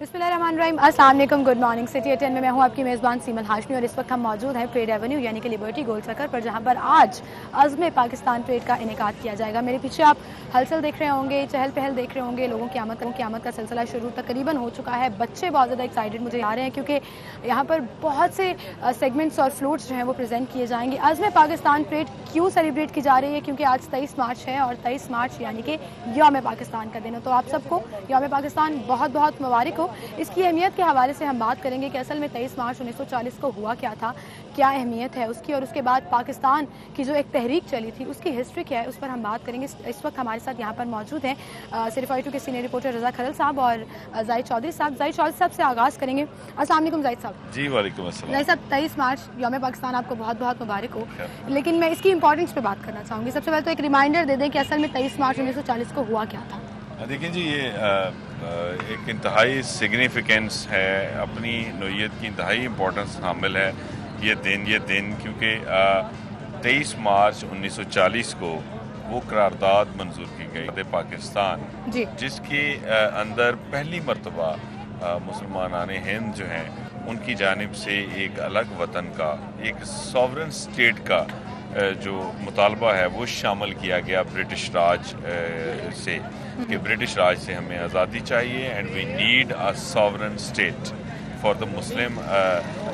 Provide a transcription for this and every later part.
बिस्मिल्लाहिर्रहमानिर्रहीम। अस्सलाम वालेकुम, गुड मॉर्निंग। सिटी 10 में मैं हूं आपकी मेज़बान सीमन हाशमी और इस वक्त हम मौजूद हैं परेड एवेन्यू यानी कि लिबर्टी गोल सर्कल पर, जहां पर आज अज़्म पाकिस्तान परेड का इनेकाद किया जाएगा। मेरे पीछे आप हलचल देख रहे होंगे, चहल पहल देख रहे होंगे, लोगों की आमद का सिलसिला शुरू तकरीबन हो चुका है। बच्चे बहुत ज़्यादा एक्साइटेड मुझे आ रहे हैं क्योंकि यहाँ पर बहुत से सेगमेंट्स और फ्लोट्स जो हैं वो प्रेजेंट किए जाएंगे। अज़्म पाकिस्तान परेड क्यों सेलिब्रेट की जा रही है? क्योंकि आज 23 मार्च है और 23 मार्च यानी कि यौम पाकिस्तान का दिन है। तो आप सबको यौम पाकिस्तान बहुत बहुत मुबारक हो। इसकी अहमियत के हवाले से हम बात करेंगे कि असल में 23 मार्च 1940 को हुआ क्या था, क्या अहमियत है उसकी, और उसके बाद पाकिस्तान की जो एक तहरीक चली थी उसकी हिस्ट्री क्या है, उस पर हम बात करेंगे। इस वक्त हमारे साथ यहाँ पर मौजूद हैं सिटी 2 के सीनियर रिपोर्टर रज़ा खलल साहब और जाहिद चौधरी साहब। जाहिद चौधरी साहब से आगाज़ करेंगे। अस्सलाम वालेकुम जाहिद साहब। जी वालेकुम अस्सलाम। जाहिद साहब, 23 मार्च यौम पाकिस्तान आपको बहुत बहुत मुबारक हो, लेकिन मैं इसकी इंपॉर्टेंस पे बात करना चाहूँगी। सबसे पहले तो एक रिमाइंडर दे दें कि असल में 23 मार्च 1940 को हुआ क्या था। देखिए जी, ये एक इंतहाई सिग्निफिकेंस है, अपनी नोयत की इंतहाई इम्पोर्टेंस शामिल है ये दिन क्योंकि 23 मार्च 1940 को वो करारदाद मंजूर की गई पाकिस्तान, जिसके अंदर पहली मरतबा मुसलमान हिंद जो हैं उनकी जानिब से एक अलग वतन का, एक सॉवरन स्टेट का जो मुतालबा है वो शामिल किया गया ब्रिटिश राज से, कि ब्रिटिश राज से हमें आज़ादी चाहिए and we need a sovereign state for the Muslim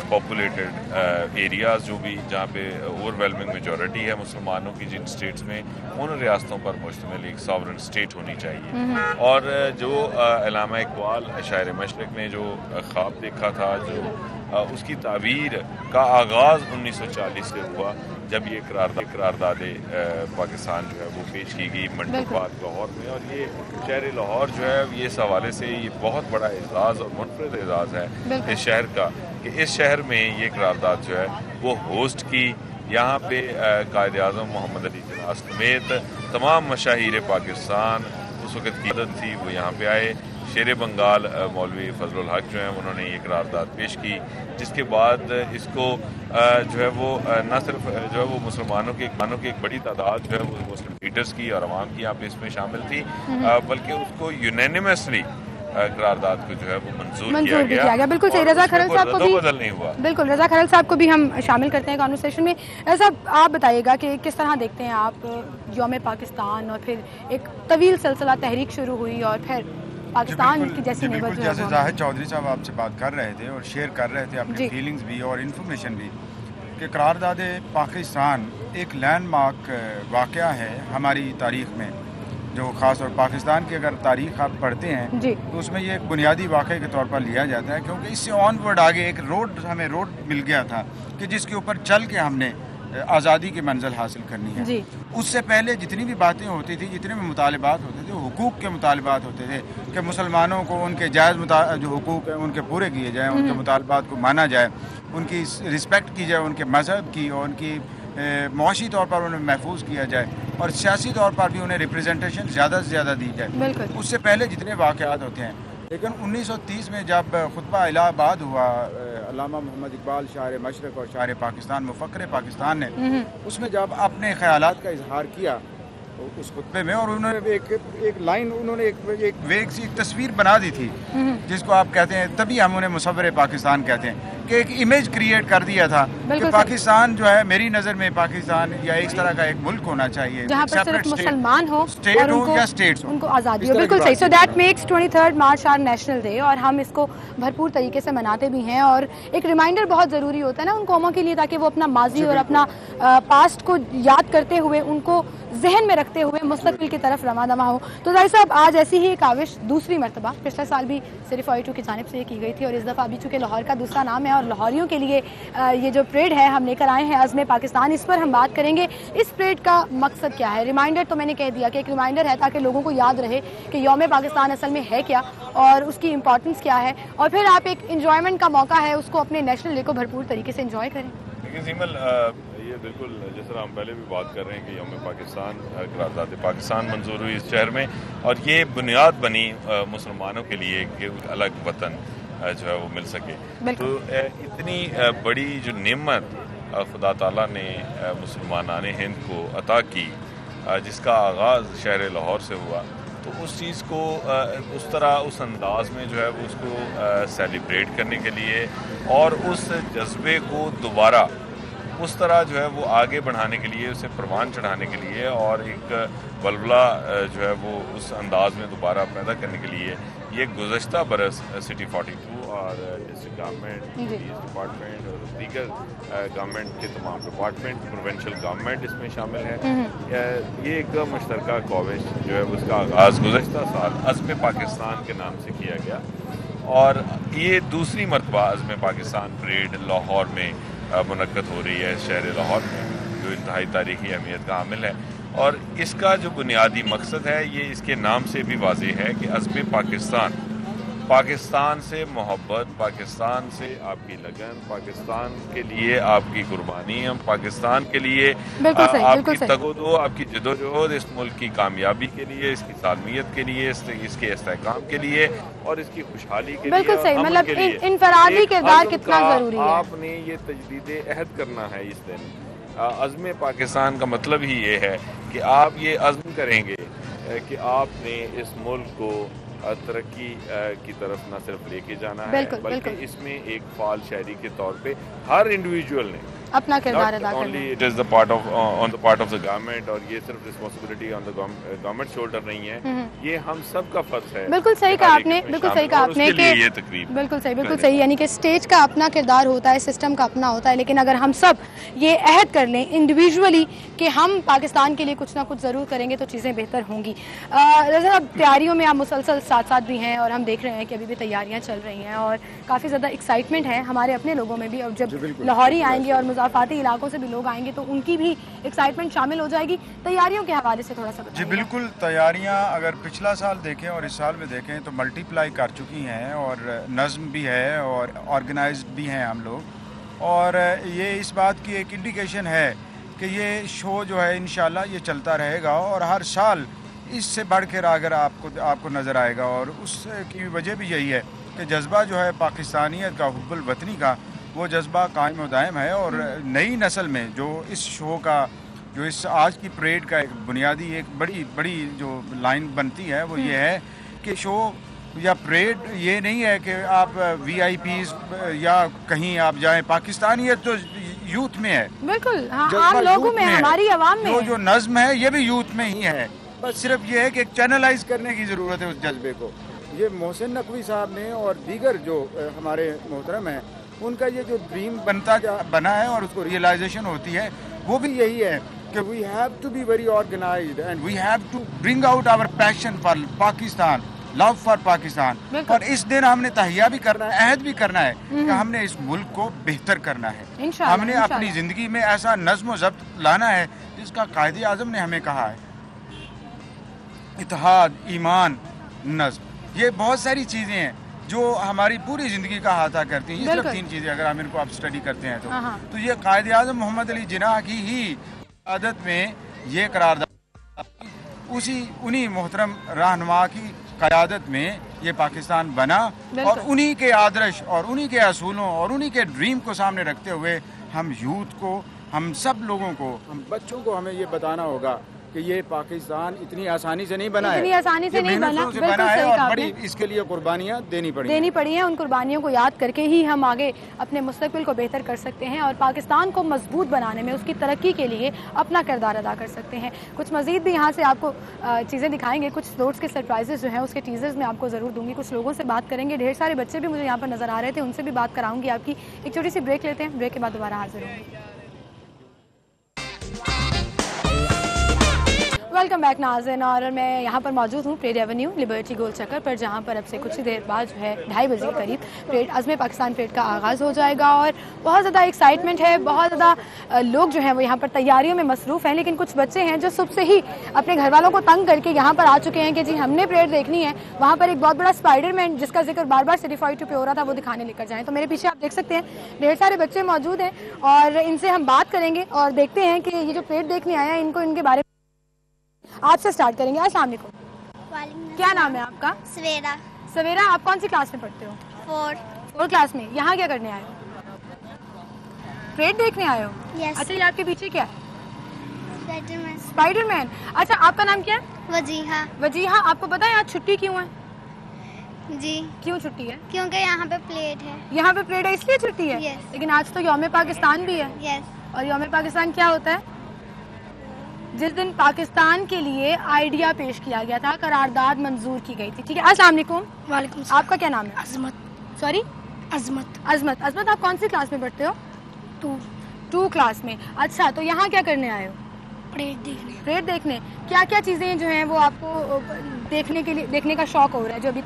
populated areas, जो भी जहाँ पे ओवरवेलमिंग मेजॉरिटी है मुसलमानों की जिन स्टेट्स में, उन रियासतों पर मुश्तमिल एक सॉवरन स्टेट होनी चाहिए। और जो अल्लामा इकबाल शायर मशरक़ ने जो ख्वाब देखा था, जो उसकी ताबीर का आगाज़ 1940 से हुआ, जब ये करारदाद पाकिस्तान जो है वो पेश की गई मंडपात लाहौर में। और ये शहर लाहौर जो है, ये इस हवाले से ये बहुत बड़ा एजाज़ और मुनफरद एजाज़ है इस शहर का कि इस शहर में ये करारदाद जो है वो होस्ट की। यहाँ पे कायद आज़म मोहम्मद अली जिन्ना समेत तमाम मशाहीर पाकिस्तान उस वक़्त की आदत थी, वो यहाँ पे आए। शेर बंगाल मौलवी फजलुल हक जो हैं उन्होंने ये करारदाद पेश की, जिसके बाद इसको जो है वो न सिर्फ जो है वो मुसलमानों की एक बड़ी तादाद जो है वो मुस्लिम लीडर्स की और अवाम की यहाँ पे इसमें शामिल थी, बल्कि उसको यूनैनिमसली करारदाद को जो है वो मंजूर किया गया। बिल्कुल सही। रज़ा खलल साहब को भी बदल नहीं हुआ। बिल्कुल, रज़ा खलल साहब को भी हम शामिल करते हैं कॉन्वर्सेशन में। रज़ा साहब, आप बताइएगा कि किस तरह देखते हैं आप यौम पाकिस्तान, और फिर एक तवील सिलसिला तहरीक शुरू हुई और फिर पाकिस्तान की जैसी नेबर जो है, जैसे जाहिद चौधरी साहब आपसे बात कर रहे थे और शेयर कर रहे थे अपनी फीलिंग्स भी और इन्फॉर्मेशन भी, कि करारदाद पाकिस्तान एक लैंडमार्क वाक़या है हमारी तारीख़ में, जो ख़ास और पाकिस्तान की अगर तारीख़ आप पढ़ते हैं तो उसमें ये एक बुनियादी वाक़े के तौर पर लिया जाता है, क्योंकि इससे ऑनवर्ड आगे एक हमें रोड मिल गया था कि जिसके ऊपर चल के हमने आज़ादी की मंजिल हासिल करनी है। उससे पहले जितनी भी बातें होती थी, जितने भी मुतालिबात होते थे, हुकूक के मुतालिबात होते थे कि मुसलमानों को उनके जायज़ जो हुकूक हैं उनके पूरे किए जाएँ, उनके मुतालिबात को माना जाए, उनकी रिस्पेक्ट की जाए, उनके मज़हब की और उनकी मुआशी तौर पर उन्हें महफूज किया जाए, और सियासी तौर पर भी उन्हें रिप्रेजेंटेशन ज़्यादा से ज़्यादा दी जाए। उससे पहले जितने वाक़यात होते हैं, लेकिन 1930 में जब खुतबा इलाहाबाद हुआ अल्लामा मोहम्मद इकबाल शायर मशरक़ और शायर पाकिस्तान मुफ़क्किर पाकिस्तान ने, उसमें जब अपने ख़यालात का इजहार किया उस खुतबे में, और उन्होंने एक लाइन, उन्होंने एक वेग सी तस्वीर बना दी थी, जिसको आप कहते हैं, तभी हम उन्हें मुसव्विर पाकिस्तान कहते हैं, कि एक इमेज क्रिएट कर दिया था कि पाकिस्तान जो है, मेरी नज़र में पाकिस्तान या इस तरह का एक मुल्क होना चाहिए जहाँ पर सिर्फ मुसलमान हो, स्टेट हो या स्टेट्स हो, उनको आज़ादी हो। बिल्कुल सही। So that makes 23 March our national day, और हम इसको भरपूर तरीके से मनाते भी हैं। और एक रिमाइंडर बहुत ज़रूरी होता है ना उन कौमों के लिए, ताकि वो अपना माजी और अपना पास्ट को याद करते हुए, उनको जहन में रखते हुए मुस्तकबिल की तरफ रवा दवा हो। तो जाहिर साहब, आज ऐसी ही एक काविश दूसरी मरतबा, पिछले साल भी सिटी 2 की जानिब से ये की गई थी, और इस दफ़ा अभी चूँकि लाहौर का दूसरा नाम है और लाहौरियों के लिए ये जो परेड है हम लेकर आए हैं अज़्म पाकिस्तान, इस पर हम बात करेंगे। इस परेड का मकसद क्या है? रिमाइंडर तो मैंने कह दिया कि एक रिमाइंडर है ताकि लोगों को याद रहे कि यौम पाकिस्तान असल में है क्या और उसकी इंपॉर्टेंस क्या है, और फिर आप एक इंजॉयमेंट का मौका है, उसको अपने नेशनल डे को भरपूर तरीके से इंजॉय करें। लेकिन सीमल, ये बिल्कुल जिस तरह हम पहले भी बात कर रहे हैं कि यौम पाकिस्तान करारदाद पाकिस्तान मंजूर हुई इस शहर में, और ये बुनियाद बनी मुसलमानों के लिए कि अलग वतन जो है वो मिल सके। तो इतनी बड़ी जो नेमत खुदा ताला ने मुसलमान हिंद को अता की, जिसका आगाज़ शहर लाहौर से हुआ, تو اس چیز کو اس طرح اس انداز میں جو ہے وہ اس کو سیلیبریٹ کرنے کے لیے اور اس جذبے کو دوبارہ اس طرح جو ہے وہ آگے بڑھانے کے لیے، اسے پروان چڑھانے کے لیے اور ایک بلبلہ جو ہے وہ اس انداز میں دوبارہ پیدا کرنے کے لیے یہ گزشتہ برس سٹی 42 اور ڈسٹرکٹ گورنمنٹ، پولیس ڈپارٹمنٹ اور دیگر گورنمنٹ کے تمام ڈپارٹمنٹ، پروونشل گورنمنٹ اس میں شامل ہے، یہ ایک مشترکہ کوشش جو ہے اس کا آغاز گزشتہ سال عزم پاکستان کے نام سے کیا گیا اور یہ دوسری مرتبہ عزم پاکستان پریڈ لاہور میں منعقد ہو رہی ہے، شہر لاہور میں، جو انتہائی تاریخی اہمیت کا حامل ہے اور اس کا جو بنیادی مقصد ہے یہ اس کے نام سے بھی واضح ہے کہ عزم پاکستان، پاکستان سے محبت، پاکستان سے آپ کی لگن، پاکستان کے لیے آپ کی قربانی، ہم پاکستان کے لیے آپ کی تگ و دو، آپ کی جدوجہد اس ملک کی کامیابی کے لیے، اس کی سالمیت کے لیے، اس کے استحکام کے لیے اور اس کی خوشحالی کے لیے، بالکل صحیح، مطلب انفرادی کردار کتنا ضروری ہے۔ آپ نے یہ تجدید عہد کرنا ہے اس دن۔ عزم پاکستان کا مطلب ہی یہ ہے کہ آپ یہ عزم کریں گے کہ آپ نے اس ملک کو ترقی کی طرف نہ صرف لے کے جانا ہے بلکہ اس میں ایک فعال شہری کے طور پہ ہر انڈیویجول نے اپنا کردار ادا کرنا ہے۔ It is the part of the government اور یہ صرف responsibility on the government shoulder نہیں ہے، یہ ہم سب کا فرض ہے۔ بالکل صحیح کہا آپ نے، بالکل صحیح کہا آپ نے کہ یہ تقریب بالکل صحیح، یعنی کہ اسٹیج کا اپنا کردار ہوتا ہے، سسٹم کا اپنا ہوتا ہے، لیکن اگر ہم سب یہ عہد کر لیں انڈیویجولی کہ ہم پاکستان کے لیے کچھ نہ کچھ ضرور کریں گے تو چیزیں بہتر ہوں گی۔ اب تیاریوں میں آپ مسلسل ساتھ بھی ہیں اور ہم دیکھ رہے ہیں کہ ابھی بھی تیاریاں چل رہی ہیں اور کافی زیادہ ایکسائٹمنٹ ہے ہمارے اپنے لوگوں میں بھی، اور جب لاہوری آئیں گے اور مضافاتی علاقوں سے بھی لوگ آئیں گے تو ان کی بھی ایکسائٹمنٹ شامل ہو جائے گی۔ تیاریوں کے حوالے سے تھوڑا سا بتائیں۔ جی بالکل، تیاریاں اگر پچھلا سال دیکھیں اور اس سال میں دیکھیں تو ملٹی پلائی کر چکی ہیں اور نظم بھی ہے اور آرگنائزڈ بھی ہیں ہم لوگ، اور یہ اس بات کی ایک انڈیکیشن ہے کہ یہ شو جو ہے انشاءاللہ یہ چلتا رہے گا اور ہر سال اس سے بڑھ کر اگر آپ کو نظر آئے گا، اور اس کی وجہ بھی یہی ہے کہ جذبہ جو ہے پاکستانیت کا، حب الوطنی کا، وہ جذبہ قائم و دائم ہے اور نئی نسل میں جو اس شو کا، جو اس آج کی پریڈ کا ایک بنیادی ایک بڑی جو لائن بنتی ہے وہ یہ ہے کہ شو یا پریڈ یہ نہیں ہے کہ آپ وی آئی پیز یا کہیں آپ جائیں، پاکستانیت تو یوتھ میں ہے، بالکل عام لوگوں میں، ہماری عوام میں، جو نظم ہے یہ بھی یوتھ میں ہی ہے، بس صرف یہ ہے کہ چینلائز کرنے کی ضرورت ہے اس جذبے کو۔ یہ محسن نقوی صاحب نے اور دیگر جو ہمارے محترم ہیں ان کا یہ جو ڈریم بنا ہے اور اس کو ریئلائزیشن ہوتی ہے وہ بھی یہی ہے کہ we have to be very organised and we have to bring out our passion for Pakistan, love for Pakistan, اور اس دن ہم نے تہیہ بھی کرنا ہے، عہد بھی کرنا ہے کہ ہم نے اس ملک کو بہتر کرنا ہے، ہم نے اپنی زندگی میں ایسا نظم و ضبط لانا ہے جس کا قائد اعظم نے ہمیں کہا ہے، اتحاد، ایمان، نظم، یہ بہت ساری چیزیں ہیں جو ہماری پوری زندگی کا احاطہ کرتی ہیں۔ یہ صرف 3 چیزیں اگر ہم ان کو آپ اسٹڈی کرتے ہیں تو یہ قائد اعظم محمد علی جناح کی ہی قیادت میں یہ قرارداد، انہی محترم رہنما کی قیادت میں یہ پاکستان بنا، اور انہی کے آدرش اور انہی کے اصولوں اور انہی کے ڈریم کو سامنے رکھتے ہوئے ہم یوتھ کو، ہم سب لوگوں کو، ہم بچوں کو ہمیں یہ بتانا ہوگا کہ یہ پاکستان اتنی آسانی سے نہیں بنا ہے، اتنی آسانی سے نہیں بنا، بالکل صحیح کہا آپ نے، اس کے لیے قربانیاں دینی پڑی ہیں۔ ان قربانیوں کو یاد کر کے ہی ہم آگے اپنے مستقبل کو بہتر کر سکتے ہیں اور پاکستان کو مضبوط بنانے میں، اس کی ترقی کے لیے اپنا کردار ادا کر سکتے ہیں۔ کچھ مزید بھی یہاں سے آپ کو چیزیں دکھائیں گے، کچھ فلوٹس کے سرپرائزز جو ہیں اس کے ٹیزرز میں آپ کو ضرور دوں گی، کچھ لوگوں سے بات کریں گے، ڈھیر سارے بچے بھی مجھے یہاں پر نظر آ رہے تھے، ان سے بھی بات کراؤں گی آپ کی۔ ایک چھوٹی سی بریک لیتے ہیں، بریک کے بعد دوبارہ حاضر ہوں گی۔ ویلکم بیک ناظرین، اور میں یہاں پر موجود ہوں پریڈ ایونیو لبرٹی گول چکر پر، جہاں پر اب سے کچھ ہی دیر بعد جو ہے 2:30 بجے کے قریب پریڈ عزم پاکستان پریڈ کا آغاز ہو جائے گا، اور بہت زیادہ ایکسائٹمنٹ ہے، بہت زیادہ لوگ جو ہیں وہ یہاں پر تیاریوں میں مصروف ہیں، لیکن کچھ بچے ہیں جو صبح سے ہی اپنے گھر والوں کو تنگ کر کے یہاں پر آ چکے ہیں کہ جی ہم نے پریڈ دیکھنی ہے۔ وہاں پر ایک بہت بڑا اسپائڈر مین جس کا ذکر بار بار سٹی 42 پہ ہو رہا تھا وہ دکھانے لے کر جائیں، تو میرے پیچھے آپ دیکھ سکتے ہیں ڈھیر سارے بچے موجود ہیں اور ان سے ہم بات کریں گے اور دیکھتے ہیں کہ یہ جو پریڈ دیکھنے آئے ہیں ان کے بارے میں آپ سے سٹارٹ کریں گے۔ السلام علیکم، کیا نام ہے آپ کا؟ سویرا۔ سویرا، آپ کون سی کلاس میں پڑھتے ہو؟ 4 کلاس میں۔ یہاں کیا کرنے آئے ہو؟ پریڈ دیکھنے آئے ہو؟ یس۔ اچھا، یہ آپ کے پیچھے کیا ہے؟ Spider Man. اسپائڈر مین، اچھا آپ کا نام کیا ہے؟ وجیحہ. وجیحہ آپ کو پتا ہے آج چھٹی کیوں ہے؟ جی کیوں چھٹی ہے؟ کیونکہ یہاں پہ پلیٹ ہے. یہاں پہ پریڈ ہے اس لیے چھٹی ہے. Yes. لیکن آج تو یوم پاکستان بھی ہے. یس. اور یوم پاکستان کیا ہوتا ہے؟ جس دن پاکستان کے لیے آئیڈیا پیش کیا گیا تھا, قرارداد منظور کی گئی تھی. ٹھیک ہے, السلام علیکم. وعلیکم آپ السلام. کا کیا نام ہے؟ عظمت. سوری, عظمت. عظمت. عظمت آپ کون سی کلاس میں پڑھتے ہو؟ 2 کلاس میں. اچھا, تو یہاں کیا کرنے آئے ہو؟ پلیٹ دیکھنے. پریڈ دیکھنے. کیا کیا چیزیں جو ہیں وہ آپ کو دیکھنے کے لیے, دیکھنے کا شوق ہو رہا ہے جو ابھی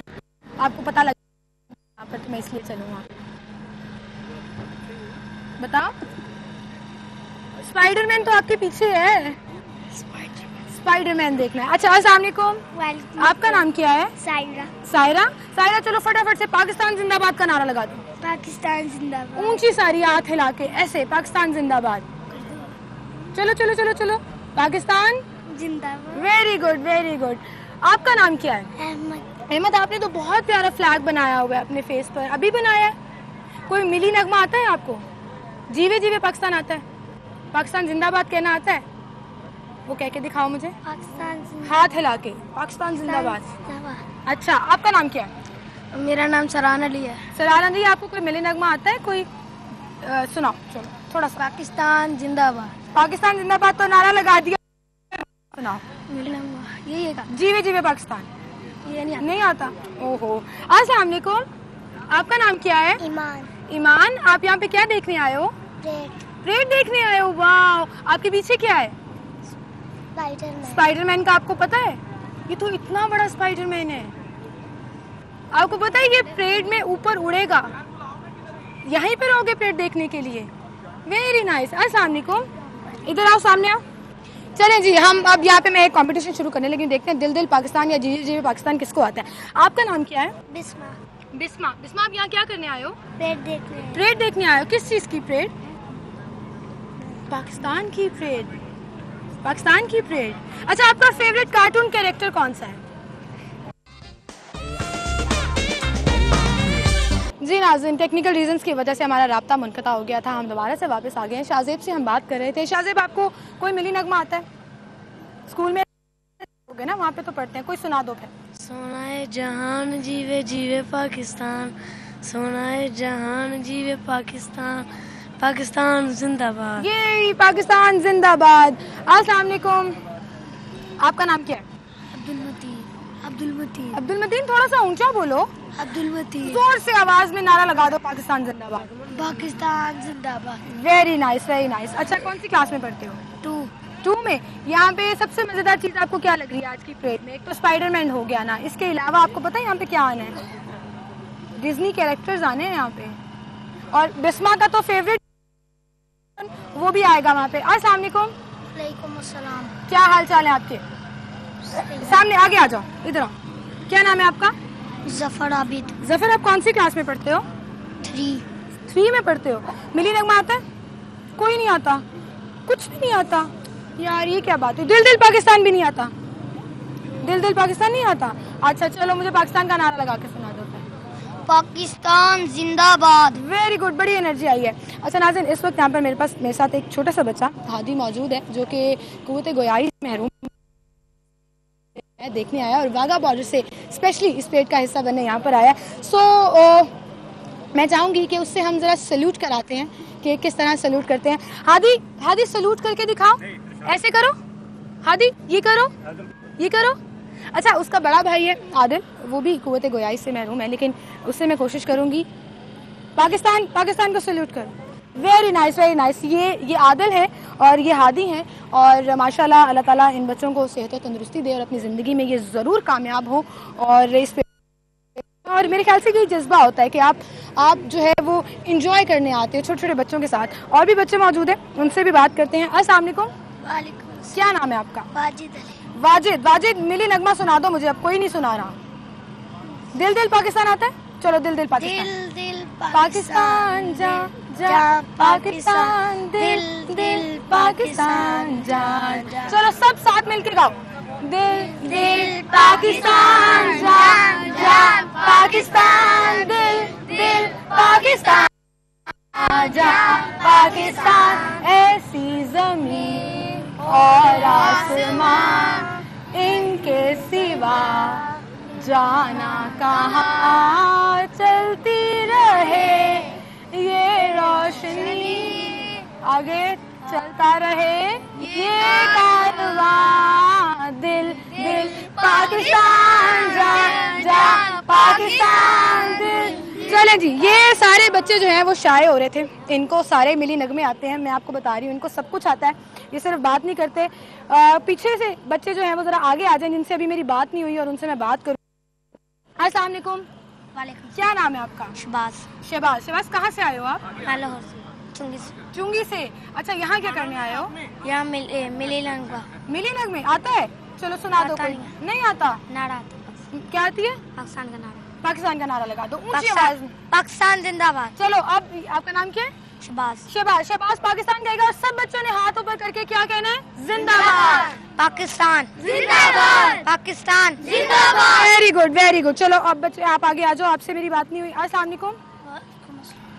آپ کو پتہ لگا یہاں پر, تو میں اس لیے چلوں گا. بتاؤ. اسپائڈر مین تو آپ کے پیچھے ہے. اسپائڈر مین دیکھنا ہے. اچھا, السلام علیکم. وعلیکم. آپ کا نام کیا ہے؟ سائرہ. سائرہ. سائرہ چلو فٹافٹ سے پاکستان زندہ باد کا نعرہ لگا دو. پاکستان زندہ باد. اونچی ساری ہاتھ ہلا کے ایسے, پاکستان زندہ باد. چلو چلو چلو چلو, پاکستان زندہ باد. Very good very good. آپ کا نام کیا ہے؟ احمد. احمد, آپ نے تو بہت پیارا فلیگ بنایا ہوا ہے اپنے فیس پر. ابھی بنایا ہے؟ کوئی ملی نغمہ آتا ہے آپ کو؟ جیوے جیوے پاکستان آتا ہے؟ پاکستان زندہ باد کہنا آتا ہے؟ وہ کہہ کے دکھاؤ مجھے, پاکستان زندہ ہاتھ ہلا کے. پاکستان زندہ باد. باد. اچھا, آپ کا نام کیا ہے؟ میرا نام سران علی ہے. سرارا جی, آپ کو کوئی ملی نغمہ آتا ہے کوئی؟ سناؤ چلو تھوڑا سا. پاکستان زندہ باد. پاکستان زندہ باد تو نعرہ لگا دیا. سناؤ. میرا نام یہی ہے. جیوے جیوے پاکستان یہ نہیں آتا. اوہو. السلام علیکم. آپ کا نام کیا ہے؟ ایمان. ایمان, آپ یہاں پہ کیا دیکھنے آئے ہو؟ پلیٹ. پریڈ دیکھنے آئے ہو. واو, آپ کے پیچھے کیا ہے؟ Spider Man. اسپائڈر مین کا آپ کو پتا ہے؟ یہ تو اتنا بڑا اسپائڈر مین ہے. آپ کو پتا ہے یہ پریڈ میں اوپر اڑے گا. یہیں پہ رہو گے پریڈ دیکھنے کے لیے. Very nice. السلام علیکم. ادھر آؤ, سامنے آؤ. چلیں جی, ہم اب یہاں پہ میں ایک کمپٹیشن شروع کرنے, لیکن دیکھتے ہیں دل دل پاکستان یا جی جی پاکستان کس کو آتا ہے. آپ کا نام کیا ہے؟ بسما. بسما. بسما, آپ یہاں کیا کرنے آئے ہو؟ پلیٹ دیکھنے. پریڈ دیکھنے آئے ہو. کس چیز کی پریڈ؟ پاکستان کی پریڈ. پاکستان کی پریڈ. اچھا, آپ کا فیوریٹ کارٹون کیریکٹر کون سا ہے؟ جی ناظرین, ٹیکنیکل ریزنز کی وجہ سے ہمارا رابطہ منقطع ہو گیا تھا. ہم دوبارہ سے واپس آ گئے ہیں. شاہزیب سے ہم بات کر رہے تھے. شاہزیب, آپ کو کوئی ملی نغمہ آتا ہے؟ اسکول میں ہوگے نا, وہاں پہ تو پڑھتے ہیں. کوئی سنا دو پھر. سونا ہے جہان جیوے جیوے پاکستان, سونا ہے جہان جیوے پاکستان, پاکستان زندہ باد. یہ پاکستان زندہ باد. السلام علیکم. آپ کا نام کیا ہے؟ عبد المتین. عبد المتین. عبد المتین, تھوڑا سا اونچا بولو. عبد المتین. زور سے آواز میں نعرہ لگا دو, پاکستان زندہ باد. پاکستان زندہ باد. Very nice very nice. اچھا, کون سی کلاس میں پڑھتے ہو؟ 2 میں. یہاں پہ سب سے مزیدار چیز آپ کو کیا لگ رہی ہے آج کی پریڈ میں؟ ایک تو اسپائڈر مین ہو گیا نا, اس کے علاوہ آپ کو پتا ہے یہاں پہ کیا آنا ہے؟ ڈزنی کیریکٹرز آنے ہیں یہاں پہ. اور بسما کا تو فیوریٹ وہ بھی آئے گا وہاں پہ. السلام علیکم. وعلیکم السلام. کیا حال چال ہے آپ کے؟ سامنے آگے آ جاؤ, ادھر آؤ. کیا نام ہے آپ کا؟ ظفر عابد. ظفر, آپ کون سی کلاس میں پڑھتے ہو؟ 3 میں پڑھتے ہو. ملی نغمہ آتا ہے؟ کوئی نہیں آتا. کچھ بھی نہیں آتا. یار یہ کیا بات ہے. دل دل پاکستان بھی نہیں آتا. دل دل پاکستان نہیں آتا. اچھا چلو, مجھے پاکستان کا نعرہ لگا کے سنا دو. پاکستان زندہ باد. ویری گڈ, بڑی انرجی آئی ہے. اچھا ناظرین, اس وقت یہاں پر میرے ساتھ ایک چھوٹا سا بچہ ہادی موجود ہے, جو کہ قوت گویائی سے محروم دیکھنے آیا اور واگا بارڈر سے اسپیشلی اس پریڈ کا حصہ بننے یہاں پر آیا. سو میں چاہوں گی کہ اس سے ہم ذرا سیلوٹ کراتے ہیں کہ کس طرح سیلوٹ کرتے ہیں. ہادی سیلوٹ کر کے دکھاؤ. ایسے کرو ہادی, یہ کرو, یہ کرو. اچھا, اس کا بڑا بھائی ہے عادل, وہ بھی قوت گویائی سے محروم ہے, لیکن اس سے میں کوشش کروں گی. پاکستان کو سیلوٹ کرو. Very nice very nice. یہ عادل ہے اور یہ ہادی ہیں, اور ماشاءاللہ اللہ تعالیٰ ان بچوں کو صحت و تندرستی دے اور اپنی زندگی میں یہ ضرور کامیاب ہوں. اور میرے خیال سے یہ جذبہ ہوتا ہے کہ آپ جو ہے وہ انجوائے کرنے آتے ہیں چھوٹے چھوٹے بچوں کے ساتھ. اور بھی بچے موجود ہیں, ان سے بھی بات کرتے ہیں. السلام علیکم. وعلیکم السلام. کیا نام ہے آپ کا؟ واجد علی. واجد, ملی نغمہ سنا دو مجھے. اب کوئی نہیں سنا رہا. دل دل پاکستان آتا ہے؟ چلو دل دل پاکستان. دل دل پاکستان جا جا پاکستان, دل دل پاکستان جا. چلو سب ساتھ مل کے گاؤ. دل دل پاکستان جا جا پاکستان, دل دل پاکستان جا پاکستان. ایسی زمین اور آسمان, ان کے सिवा जाना कहाँ, चलती रहे ये रोशनी, आगे चलता रहे ये कारवां, दिल दिल पाकिस्तान जा जा पाकिस्तान दिल। चलें जी, ये सारे बच्चे जो हैं वो शाये हो रहे थे, इनको सारे मिली नगमे आते हैं, मैं आपको बता रही हूँ, इनको सब कुछ आता है, ये सिर्फ बात नहीं करते। पीछे से बच्चे जो हैं वो ज़रा आगे आ जाएं, जिनसे अभी मेरी बात नहीं हुई और उनसे मैं बात करूँ। अस्सलाम वालेकुम। वालेकुम। क्या नाम है आपका? शहबाज। शहबाज। शहबाज कहाँ से आए हो आप? लाहौर से। चुंगी से। चुंगी से। अच्छा, यहाँ क्या करने आए हो? यहाँ मिली लंगा। मिली नगमे आता है? चलो सुना दो कोई। नहीं आता? नारा आता। क्या आती है? पाकिस्तान का नारा। पाकिस्तान का नारा लगा दो ऊंची आवाज में। पाकिस्तान जिंदाबाद। चलो, अब आपका नाम क्या है? शहबाज। शहबाज। शहबाज पाकिस्तान कहेगा और सब बच्चों ने हाथ ऊपर करके क्या कहना है? जिंदाबाद। पाकिस्तान जिंदाबाद। पाकिस्तान जिंदाबाद। Very good, very good. चलो अब बच्चे आप आगे आ जाओ, आपसे मेरी बात नहीं हुई। अस्सलाम वालेकुम।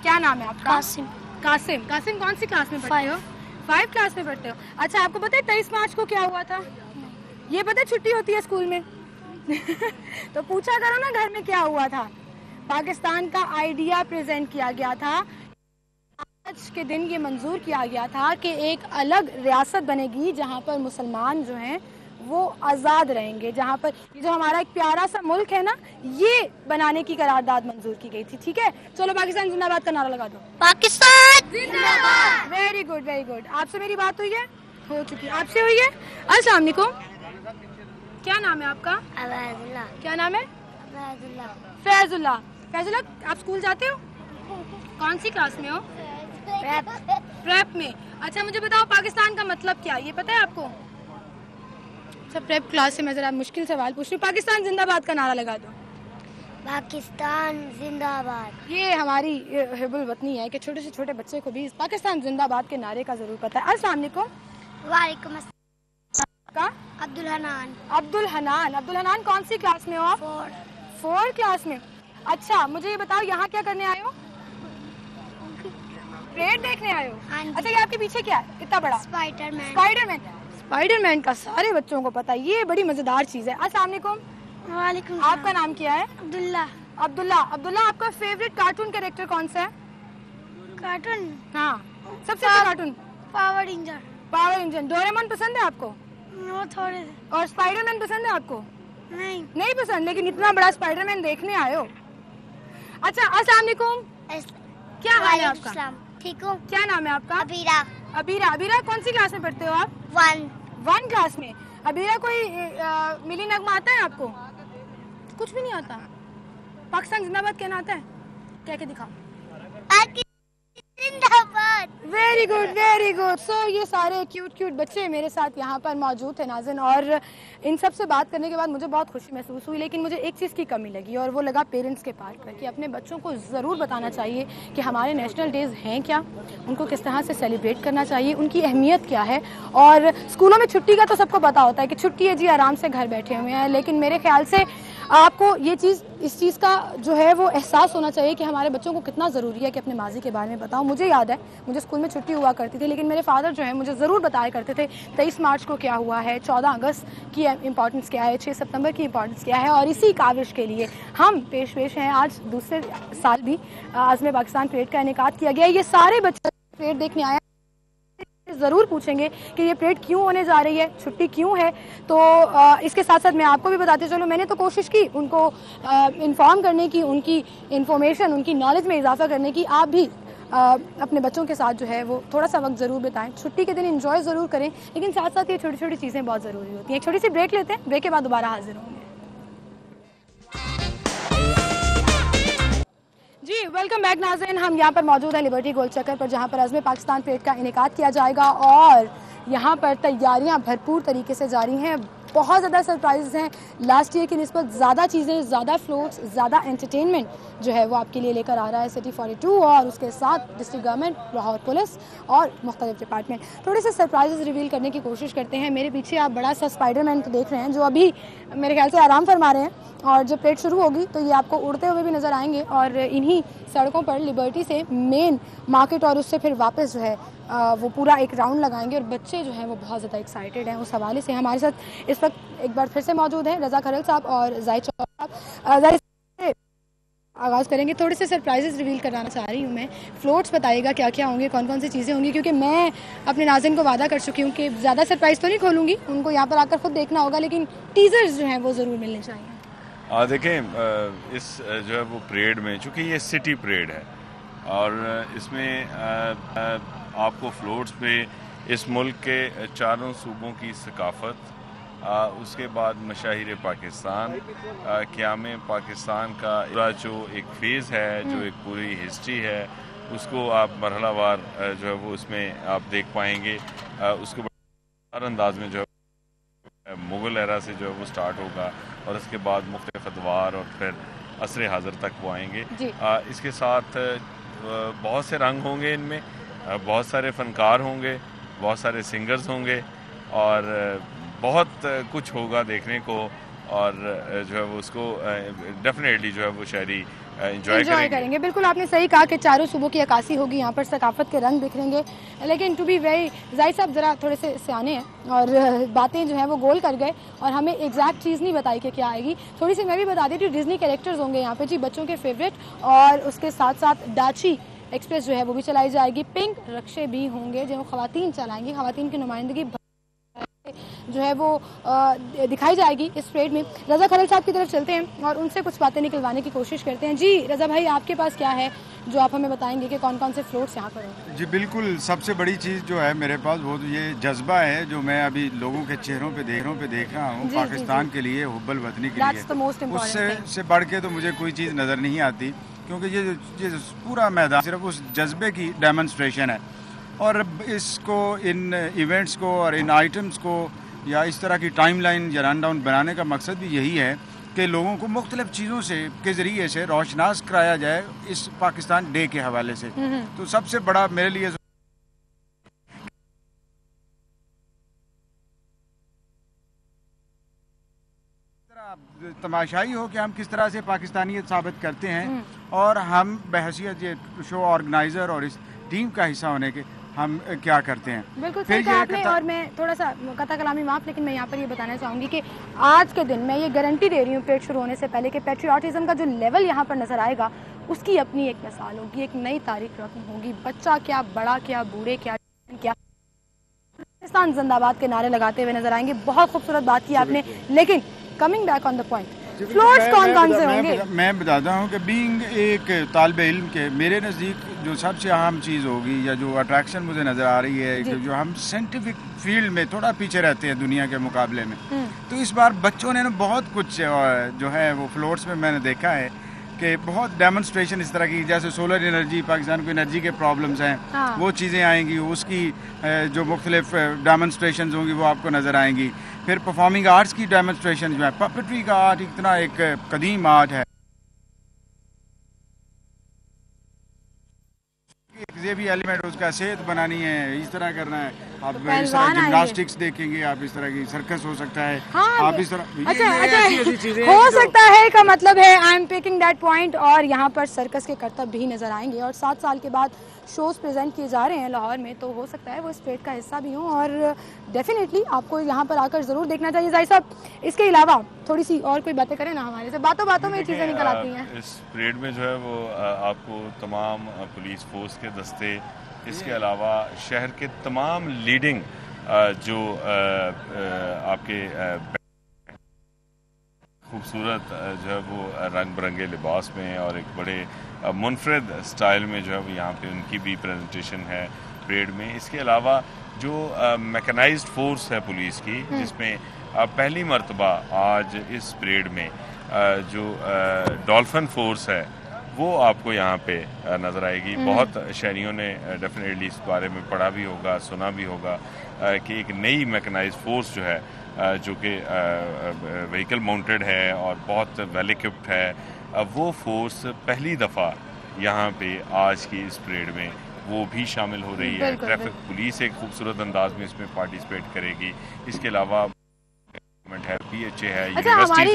क्या नाम है आपका? कासिम। कासिम। कासिम कौन सी क्लास में पढ़ते हो? 5 क्लास में पढ़ते हो। अच्छा, आपको पता है 23 मार्च को क्या हुआ था? ये पता है छुट्टी होती है स्कूल में? तो पूछा करो ना घर में क्या हुआ था। पाकिस्तान का आइडिया प्रेजेंट किया गया था, आज के दिन ये मंजूर किया गया था कि एक अलग रियासत बनेगी जहाँ पर मुसलमान जो हैं वो आज़ाद रहेंगे, जहाँ पर ये जो हमारा एक प्यारा सा मुल्क है ना, ये बनाने की करारदाद मंजूर की गई थी। ठीक है, चलो पाकिस्तान जिंदाबाद का नारा लगा दो। पाकिस्तान जिंदाबाद। Very good, very good. आपसे मेरी बात हुई है? हो चुकी है। आपसे हुई है? अस्सलाम वालेकुम। क्या नाम है आपका? अवैजुल्लाह। क्या नाम है? अवैजुल्लाह। फैजुल्ला। फैजुल्ला, आप स्कूल जाते हो? कौन सी क्लास में हो? प्रेप में। अच्छा, मुझे बताओ पाकिस्तान का मतलब क्या है, ये पता है आपको? अच्छा, प्रेप क्लास से मैं जरा मुश्किल सवाल पूछ रही हूँ। पाकिस्तान जिंदाबाद का नारा लगा दो। पाकिस्तान जिंदाबाद। ये हमारी हिबुल वतनी है कि छोटे से छोटे बच्चे को भी पाकिस्तान जिंदाबाद के नारे का जरूर पता है। अस्सलाम वालेकुम। वालेकुम अस्सलाम। का? अब्दुल हनान। अब्दुल हनान। अब्दुल हनान कौन सी क्लास में हो आप? 4 क्लास में। अच्छा, मुझे ये बताओ यहाँ क्या करने आए हो? परेड देखने आए हो? हाँ जी। अच्छा, ये आपके पीछे क्या है इतना बड़ा? स्पाइडरमैन। स्पाइडरमैन। स्पाइडरमैन का सारे बच्चों को पता है, ये बड़ी मजेदार चीज है। अस्सलाम वालेकुम। वालेकुम। आपका नाम क्या है? अब्दुल्ला। अब्दुल्ला। अब्दुल्ला, आपका फेवरेट कार्टून कैरेक्टर कौन सा है? कार्टून। हाँ, सबसे अच्छा cartoon? Power ranger. Power ranger. Doraemon पसंद है आपको? वो थोड़े। और स्पाइडरमैन पसंद है आपको? नहीं। नहीं पसंद, लेकिन इतना बड़ा स्पाइडरमैन देखने आए हो। अच्छा, अस्सलाम वालेकुम। क्या हाल है आपका? ठीक हूँ। क्या नाम है आपका? अबीरा। अबीरा। अबीरा कौन सी क्लास में पढ़ते हो आप? 1 क्लास में। अबीरा, कोई मिली नगमा आता है आपको? कुछ भी नहीं आता। पाकिस्तान जिंदाबाद कहना आता है? कह के दिखाओ। जिंदाबाद। Very good, very good. So ये सारे क्यूट क्यूट बच्चे मेरे साथ यहाँ पर मौजूद थे नाज़रीन, और इन सब से बात करने के बाद मुझे बहुत खुशी महसूस हुई, लेकिन मुझे एक चीज़ की कमी लगी और वो लगा पेरेंट्स के पार्ट पर, कि अपने बच्चों को ज़रूर बताना चाहिए कि हमारे नेशनल डेज़ हैं क्या, उनको किस तरह से सेलिब्रेट करना चाहिए, उनकी अहमियत क्या है। और स्कूलों में छुट्टी का तो सबको पता होता है कि छुट्टी है जी, आराम से घर बैठे हुए हैं, लेकिन मेरे ख्याल से आपको ये चीज़, इस चीज़ का जो है वो एहसास होना चाहिए कि हमारे बच्चों को कितना ज़रूरी है कि अपने माजी के बारे में बताओ। मुझे याद है, मुझे स्कूल में छुट्टी हुआ करती थी, लेकिन मेरे फादर जो है मुझे ज़रूर बताया करते थे 23 मार्च को क्या हुआ है, 14 अगस्त की इम्पॉर्टेंस क्या है, 6 सितंबर की इम्पॉर्टेंस क्या है। और इसी काविश के लिए हम पेश हैं आज दूसरे साल भी आज़म पाकिस्तान परेड का इनेकाद किया गया। ये सारे बच्चे परेड देखने आए, ज़रूर पूछेंगे कि ये परेड क्यों होने जा रही है, छुट्टी क्यों है। तो इसके साथ साथ मैं आपको भी बताते चलो, मैंने तो कोशिश की उनको इन्फॉर्म करने की, उनकी इन्फॉर्मेशन, उनकी नॉलेज में इजाफा करने की। आप भी अपने बच्चों के साथ जो है वो थोड़ा सा वक्त ज़रूर बिताएं, छुट्टी के दिन एंजॉय ज़रूर करें, लेकिन साथ साथ ये छोटी छोटी चीज़ें बहुत ज़रूरी होती हैं। एक छोटी सी ब्रेक लेते हैं, ब्रेक के बाद दोबारा हाजिर होंगे। जी, वेलकम बैक नाज़रीन। हम यहाँ पर मौजूद हैं लिबर्टी गोल चक्कर पर, जहाँ पर आज़म पाकिस्तान परेड का इनेकाद किया जाएगा और यहाँ पर तैयारियाँ भरपूर तरीके से जारी हैं। बहुत ज़्यादा सरप्राइज़ हैं, लास्ट ईयर की निस्बत ज़्यादा चीज़ें, ज़्यादा फ्लोट्स, ज़्यादा एंटरटेनमेंट जो है वो आपके लिए लेकर आ रहा है सिटी 42 और उसके साथ डिस्ट्रिक्ट गवर्नमेंट, लाहौर पुलिस और मुख्तलिफ डिपार्टमेंट। थोड़े से सरप्राइजेस रिवील करने की कोशिश करते हैं। मेरे पीछे आप बड़ा सा स्पाइडरमैन तो देख रहे हैं, जो अभी मेरे ख्याल से आराम फरमा रहे हैं, और जब परेड शुरू होगी तो ये आपको उड़ते हुए भी नज़र आएंगे। और इन्हीं सड़कों पर लिबर्टी से मेन मार्केट और उससे फिर वापस जो है वो पूरा एक राउंड लगाएंगे, और बच्चे जो हैं वो बहुत ज़्यादा एक्साइटेड हैं। उस हवाले से हमारे साथ इस वक्त एक बार फिर से मौजूद हैं रज़ा खरल साहब और जाहिद चौधरी साहब। जाहिद से आगाज़ करेंगे, थोड़े से सरप्राइजेस रिवील कराना चाह रही हूँ मैं। फ्लोट्स बताइएगा क्या क्या होंगे, कौन कौन सी चीज़ें होंगी, क्योंकि मैं अपने नाज़रीन को वादा कर चुकी हूँ कि ज़्यादा सरप्राइज़ तो नहीं खोलूँगी, उनको यहाँ पर आकर खुद देखना होगा, लेकिन टीज़र्स जो हैं वो ज़रूर मिलने चाहिए। देखें, इस जो है वो परेड में, चूँकि ये सिटी परेड है और इसमें आपको फ्लोट्स पे इस मुल्क के चारों सूबों की सकाफत, उसके बाद मशाहिर पाकिस्तान, क़याम पाकिस्तान का पूरा जो एक फेज़ है, जो एक पूरी हिस्ट्री है, उसको आप मरहलावार जो है वो इसमें आप देख पाएंगे। उसके बाद अंदाज में जो है मुग़ल एरा से जो है वो स्टार्ट होगा और उसके बाद मुख्तलिफ अदवार और फिर असर हाज़िर तक वो आएंगे। इसके साथ बहुत से रंग होंगे, इनमें बहुत सारे फ़नकार होंगे, बहुत सारे सिंगर्स होंगे और बहुत कुछ होगा देखने को, और जो है वो उसको डेफिनेटली जो है वो शहरी एंजॉय करेंगे। बिल्कुल आपने सही कहा कि चारों सूबों की अक्कासी होगी, यहाँ पर सकाफत के रंग दिखेंगे। लेकिन टू बी वेरी, जाहिद साहब ज़रा थोड़े से सियाने हैं और बातें जो हैं वो गोल कर गए और हमें एग्जैक्ट चीज़ नहीं बताई कि क्या आएगी। थोड़ी सी मैं भी बता देती हूँ, डिज्नी कैरेक्टर्स होंगे यहाँ पे जी, बच्चों के फेवरेट, और उसके साथ साथ डाची एक्सप्रेस जो है वो भी चलाई जाएगी। पिंक रक्शे भी होंगे जो ख़वातीन चलाएंगी, ख़वातीन की नुमाइंदगी जो है वो दिखाई जाएगी इस परेड में। रज़ा खरल साहब की तरफ चलते हैं और उनसे कुछ बातें निकलवाने की कोशिश करते हैं। जी रज़ा भाई, आपके पास क्या है जो आप हमें बताएंगे कि कौन कौन से फ्लोट्स यहाँ पर होंगे? जी बिल्कुल, सबसे बड़ी चीज़ जो है मेरे पास वो तो ये जज्बा है जो मैं अभी लोगों के चेहरों पे देख रहा हूँ पाकिस्तान के लिए, हुब्बल वतनी के लिए। उससे बढ़ के तो मुझे कोई चीज़ नज़र नहीं आती, क्योंकि ये पूरा मैदान सिर्फ उस जज्बे की डेमोन्स्ट्रेशन है। और इसको, इन इवेंट्स को और इन आइटम्स को या इस तरह की टाइम लाइन या रन डाउन बनाने का मकसद भी यही है कि लोगों को मुख्तलिफ चीज़ों से के ज़रिए से रोशनास कराया जाए इस पाकिस्तान डे के हवाले से। तो सबसे बड़ा मेरे लिए तमाशाई हो कि हम किस तरह से पाकिस्तानियत साबित करते हैं, और हम बहैसियत ये शो ऑर्गेनाइज़र और इस टीम का हिस्सा होने के हम क्या करते हैं। बिल्कुल सही कहा आपने। और मैं थोड़ा सा कथा कलामी माफ, लेकिन मैं यहाँ पर ये बताना चाहूँगी कि आज के दिन मैं ये गारंटी दे रही हूँ परेड शुरू होने से पहले कि पेट्रियाटिज़म का जो लेवल यहाँ पर नज़र आएगा उसकी अपनी एक मिसाल होगी, एक नई तारीख रकम होगी। बच्चा क्या, बड़ा क्या, बूढ़े क्या, पाकिस्तान जिंदाबाद के नारे लगाते हुए नजर आएंगे। बहुत खूबसूरत बात की आपने, लेकिन coming back on the point, floats कौन कौन से होंगे? मैं बताता हूँ कि बीइंग एक तालिब इल्म के मेरे नज़दीक जो सबसे अहम चीज़ होगी या जो अट्रैक्शन मुझे नज़र आ रही है कि जो हम साइंटिफिक फील्ड में थोड़ा पीछे रहते हैं दुनिया के मुकाबले में, तो इस बार बच्चों ने बहुत कुछ जो है वो फ्लोट्स में मैंने देखा है कि बहुत डेमोन्स्ट्रेशन इस तरह की, जैसे सोलर एनर्जी, पाकिस्तान को एनर्जी के प्रॉब्लम्स हैं, वो चीज़ें आएंगी, उसकी जो मुख्तलिफ डेमोन्स्ट्रेशन होंगी वो आपको नज़र आएंगी। फिर परफॉर्मिंग आर्ट्स की डेमोन्स्ट्रेशन जो है, पपेट्री का आर्ट इतना एक कदीम आर्ट है, ये भी एलिमेंट उसका सेहत बनानी है, इस तरह करना है। आप इस तरह जिम्नास्टिक्स देखेंगे, आप इस तरह की सर्कस हो सकता है, आप इस तरह ऐसी चीजें हो सकता है का मतलब है I am picking that point. और यहाँ पर सर्कस के करतब भी नजर आएंगे और 7 साल के बाद शोज प्रेजेंट किए जा रहे हैं लाहौर में, तो हो सकता है वो इस परेड का हिस्सा भी हों और डेफिनेटली आपको यहाँ पर आकर ज़रूर देखना चाहिए। जाहिद साहब, इसके अलावा थोड़ी सी और कोई बातें करें ना, हमारे से बातों बातों में ये चीज़ें निकल आती हैं। इस परेड में जो है वो आपको तमाम पुलिस फोर्स के दस्ते, इसके अलावा शहर के तमाम लीडिंग जो आपके खूबसूरत जो है वो रंग बिरंगे लिबास में और एक बड़े मुनफरद स्टाइल में जो है वो यहाँ पे उनकी भी प्रेजेंटेशन है परेड में। इसके अलावा जो मैकेनाइज्ड फोर्स है पुलिस की, जिसमें पहली मर्तबा आज इस परेड में जो डॉल्फिन फोर्स है वो आपको यहाँ पे नज़र आएगी। बहुत शहरियों ने डेफिनेटली इस बारे में पढ़ा भी होगा, सुना भी होगा कि एक नई मैकेनाइज्ड फोर्स जो है जो कि व्हीकल माउंटेड है और बहुत वेल इक्विप्ड है, वो फोर्स पहली दफ़ा यहाँ पे आज की इस परेड में वो भी शामिल हो रही है। ट्रैफिक पुलिस एक खूबसूरत अंदाज में इसमें पार्टिसिपेट करेगी। इसके अलावा है, PHA है,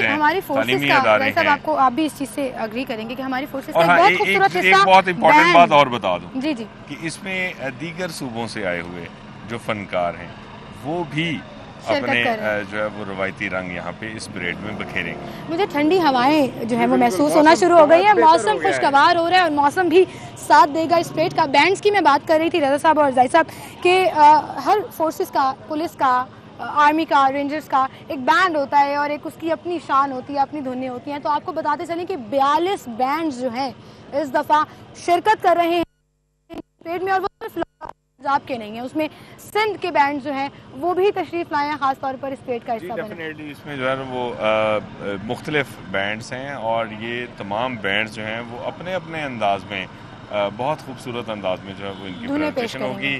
हमारी फोर्सेस का आपको, आप भी इस चीज से अग्री करेंगे कि हमारी फोर्सेस का बहुत खूबसूरत हिस्सा। एक बहुत इंपॉर्टेंट बात और बता दूं जी कि इसमें दीगर सूबों से आए हुए जो फनकार हैं वो भी अपने जो है वो रवायती रंग यहाँ पे इस परेड में बखेरेंगे। मुझे ठंडी हवाएं जो है वो महसूस होना शुरू हो गई है, मौसम खुशगवार हो रहा है और मौसम भी साथ देगा इस परेड का। बैंड्स की मैं बात कर रही थी रजा साहब और जाहिद साहब कि हर फोर्सेस का, पुलिस का, आर्मी का, रेंजर्स का एक बैंड होता है और एक उसकी अपनी शान होती है, अपनी धुनें होती हैं। तो आपको बताते चलें कि 42 बैंड्स जो हैं इस दफ़ा शिरकत कर रहे हैं परेड में, और वो पंजाब के नहीं है, उसमें सिंध के बैंड जो हैं वो भी तशरीफ लाए हैं, खास तौर पर इस परेड का हिस्सा बने। डेफिनेटली इसमें जो है वो मुख्तलिफ बैंड्स हैं और ये तमाम बैंड्स जो हैं वो अपने अपने अंदाज में बहुत खूबसूरत अंदाज में जो है वो इनकी प्रेजेंटेशन होगी।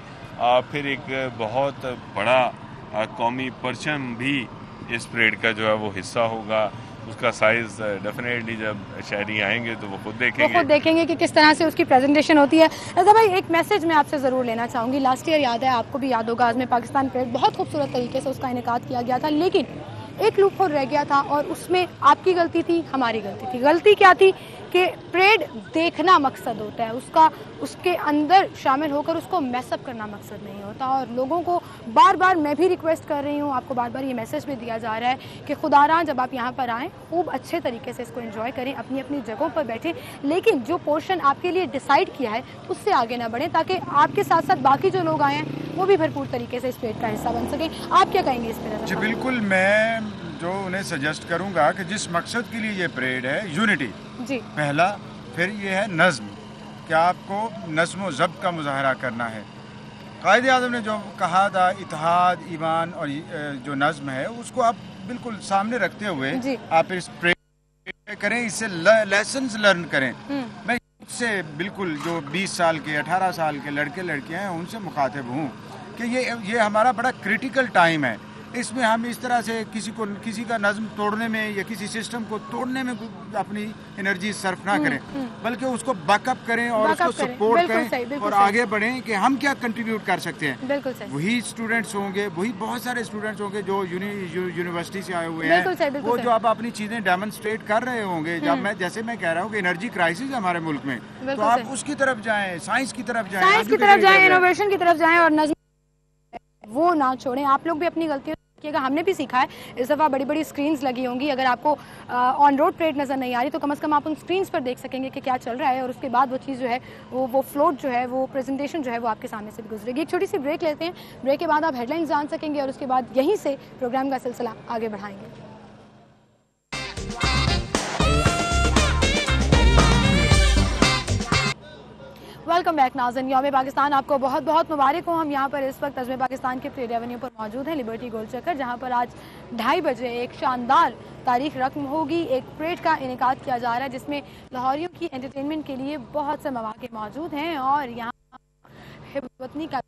फिर एक बहुत बड़ा कौमी परचम भी इस परेड का जो है वो हिस्सा होगा। उसका साइज डेफिनेटली जब शहरी आएंगे तो वो खुद देखेंगे कि किस तरह से उसकी प्रेजेंटेशन होती है। रज़ा भाई, एक मैसेज मैं आपसे ज़रूर लेना चाहूँगी। लास्ट ईयर याद है, आपको भी याद होगा, आज़म पाकिस्तान परेड बहुत खूबसूरत तरीके से उसका इनेकाद किया गया था, लेकिन एक लूप होल रह गया था और उसमें आपकी गलती थी, हमारी गलती थी। गलती क्या थी कि परेड देखना मकसद होता है, उसके अंदर शामिल होकर उसको मैसअप करना मकसद नहीं होता। और लोगों को बार बार मैं भी रिक्वेस्ट कर रही हूँ, आपको बार बार ये मैसेज भी दिया जा रहा है कि खुदारा जब आप यहाँ पर आएँ खूब अच्छे तरीके से इसको एंजॉय करें, अपनी अपनी जगहों पर बैठें, लेकिन जो पोर्शन आपके लिए डिसाइड किया है उससे आगे ना बढ़ें, ताकि आपके साथ साथ बाकी जो लोग आए हैं वो भी भरपूर तरीके से इस परेड का हिस्सा बन सकें। आप क्या कहेंगे इस पर? जी बिल्कुल, मैं जो उन्हें सजेस्ट करूंगा कि जिस मकसद के लिए ये परेड है, यूनिटी जी पहला, फिर ये है नज़्म, कि आपको नज़्म व ज़ब्त का मुजाहरा करना है। कायदे आज़म ने जो कहा था, इत्तेहाद, ईमान और जो नज़्म है उसको आप बिल्कुल सामने रखते हुए आप इस परेड करें, इससे लेसन्स लर्न करें। मैं इससे बिल्कुल जो 20 साल के 18 साल के लड़के लड़कियां हैं उनसे मुखातिब हूँ कि ये हमारा बड़ा क्रिटिकल टाइम है। इसमें हम इस तरह से किसी का नज़्म तोड़ने में या किसी सिस्टम को तोड़ने में अपनी एनर्जी सर्फ ना करें, बल्कि उसको बैकअप करें और उसको सपोर्ट करें और आगे बढ़ें कि हम क्या कंट्रीब्यूट कर सकते हैं। वही स्टूडेंट्स होंगे, वही बहुत सारे स्टूडेंट्स होंगे जो यूनिवर्सिटी से आए हुए हैं, वो जो आप अपनी चीज़ें डेमोन्स्ट्रेट कर रहे होंगे। जब जैसे मैं कह रहा हूँ कि एनर्जी क्राइसिस है हमारे मुल्क में, तो आप उसकी तरफ जाएँ, साइंस की तरफ जाएँ, इनोवेशन की तरफ जाएँ और नज़्म वो ना छोड़ें। आप लोग भी अपनी गलतियों देखिएगा, हमने भी सीखा है। इस दफ़ा बड़ी बड़ी स्क्रीन्स लगी होंगी, अगर आपको ऑन रोड परेड नज़र नहीं आ रही तो कम से कम आप उन स्क्रीन्स पर देख सकेंगे कि क्या चल रहा है, और उसके बाद वो चीज़ जो है वो फ्लोट जो है, वो प्रेजेंटेशन जो है वो आपके सामने से भी गुजरेगी। एक छोटी सी ब्रेक लेते हैं, ब्रेक के बाद आप हेडलाइंस जान सकेंगे और उसके बाद यहीं से प्रोग्राम का सिलसिला आगे बढ़ाएंगे। वेलकम बैक नाज़रीन, यौम पाकिस्तान आपको बहुत बहुत मुबारक हो। हम यहाँ पर इस वक्त अज़्म पाकिस्तान के परेड एवेन्यू पर मौजूद हैं, लिबर्टी गोल चक्कर, जहाँ पर आज 2:30 बजे एक शानदार तारीख रकम होगी। एक परेड का इनेकाद किया जा रहा है जिसमें लाहौरियों की एंटरटेनमेंट के लिए बहुत से मौके मौजूद हैं और यहाँ हिब्बतनी का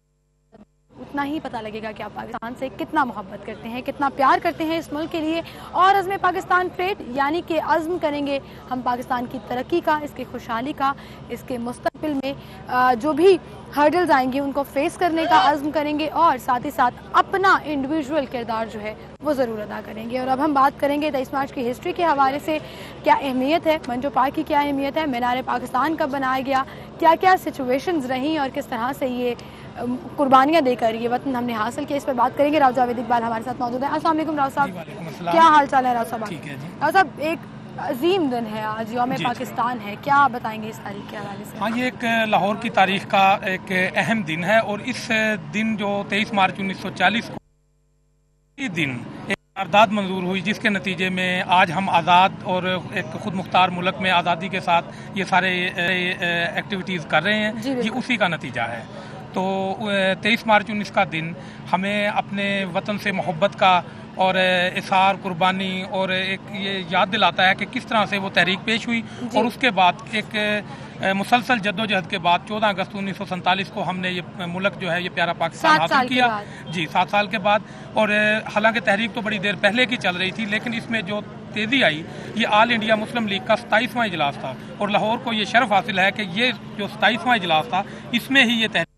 उतना ही पता लगेगा कि आप पाकिस्तान से कितना मोहब्बत करते हैं, कितना प्यार करते हैं इस मुल्क के लिए। और अज़्म पाकिस्तान परेड यानी कि अज़्म करेंगे हम पाकिस्तान की तरक्की का, इसकी खुशहाली का, इसके मुस्तक़बिल में जो भी हर्डल्स आएंगे उनको फेस करने का अज़्म करेंगे और साथ ही साथ अपना इंडिविजुअल किरदार जो है वो ज़रूर अदा करेंगे। और अब हम बात करेंगे 23 मार्च की हिस्ट्री के हवाले से, क्या अहमियत है, मंजो पार्क की क्या अहमियत है, मीनार पाकिस्तान कब बनाया गया, क्या क्या सिचुएशंस रहीं और किस तरह से ये कुर्बानियाँ देकर ये वतन हमने हासिल किया। इस पर बात करेंगे। राव जावेद इकबाल हमारे साथ मौजूद है। अस्सलाम वालेकुम राव साहब, क्या हाल चाल है? राव साहब राव साहब, एक अजीम दिन है आज, यौम पाकिस्तान है, क्या बताएंगे इस तारीख के हवाले से? हाँ, ये एक लाहौर की तारीख का एक अहम दिन है और इस दिन जो 23 मार्च 1940 को इस दिन एक करारदाद मंजूर हुई जिसके नतीजे में आज हम आज़ाद और एक खुद मुख्तार मुल्क में आज़ादी के साथ ये सारे एक्टिविटीज़ कर रहे हैं, ये उसी का नतीजा है। तो 23 मार्च 19 का दिन हमें अपने वतन से मोहब्बत का और इसार, कुर्बानी और एक ये याद दिलाता है कि किस तरह से वो तहरीक पेश हुई और उसके बाद एक मुसलसल जद्दोजहद के बाद 14 अगस्त 1947 को हमने ये मुल्क जो है ये प्यारा पाकिस्तान हासिल किया। जी, 7 साल के बाद। और हालांकि तहरीक तो बड़ी देर पहले की चल रही थी, लेकिन इसमें जो तेज़ी आई ये ऑल इंडिया मुस्लिम लीग का 27वां इजलास था और लाहौर को ये शर्फ हासिल है कि ये जो 27वां इजलास था इसमें ही ये तहरीक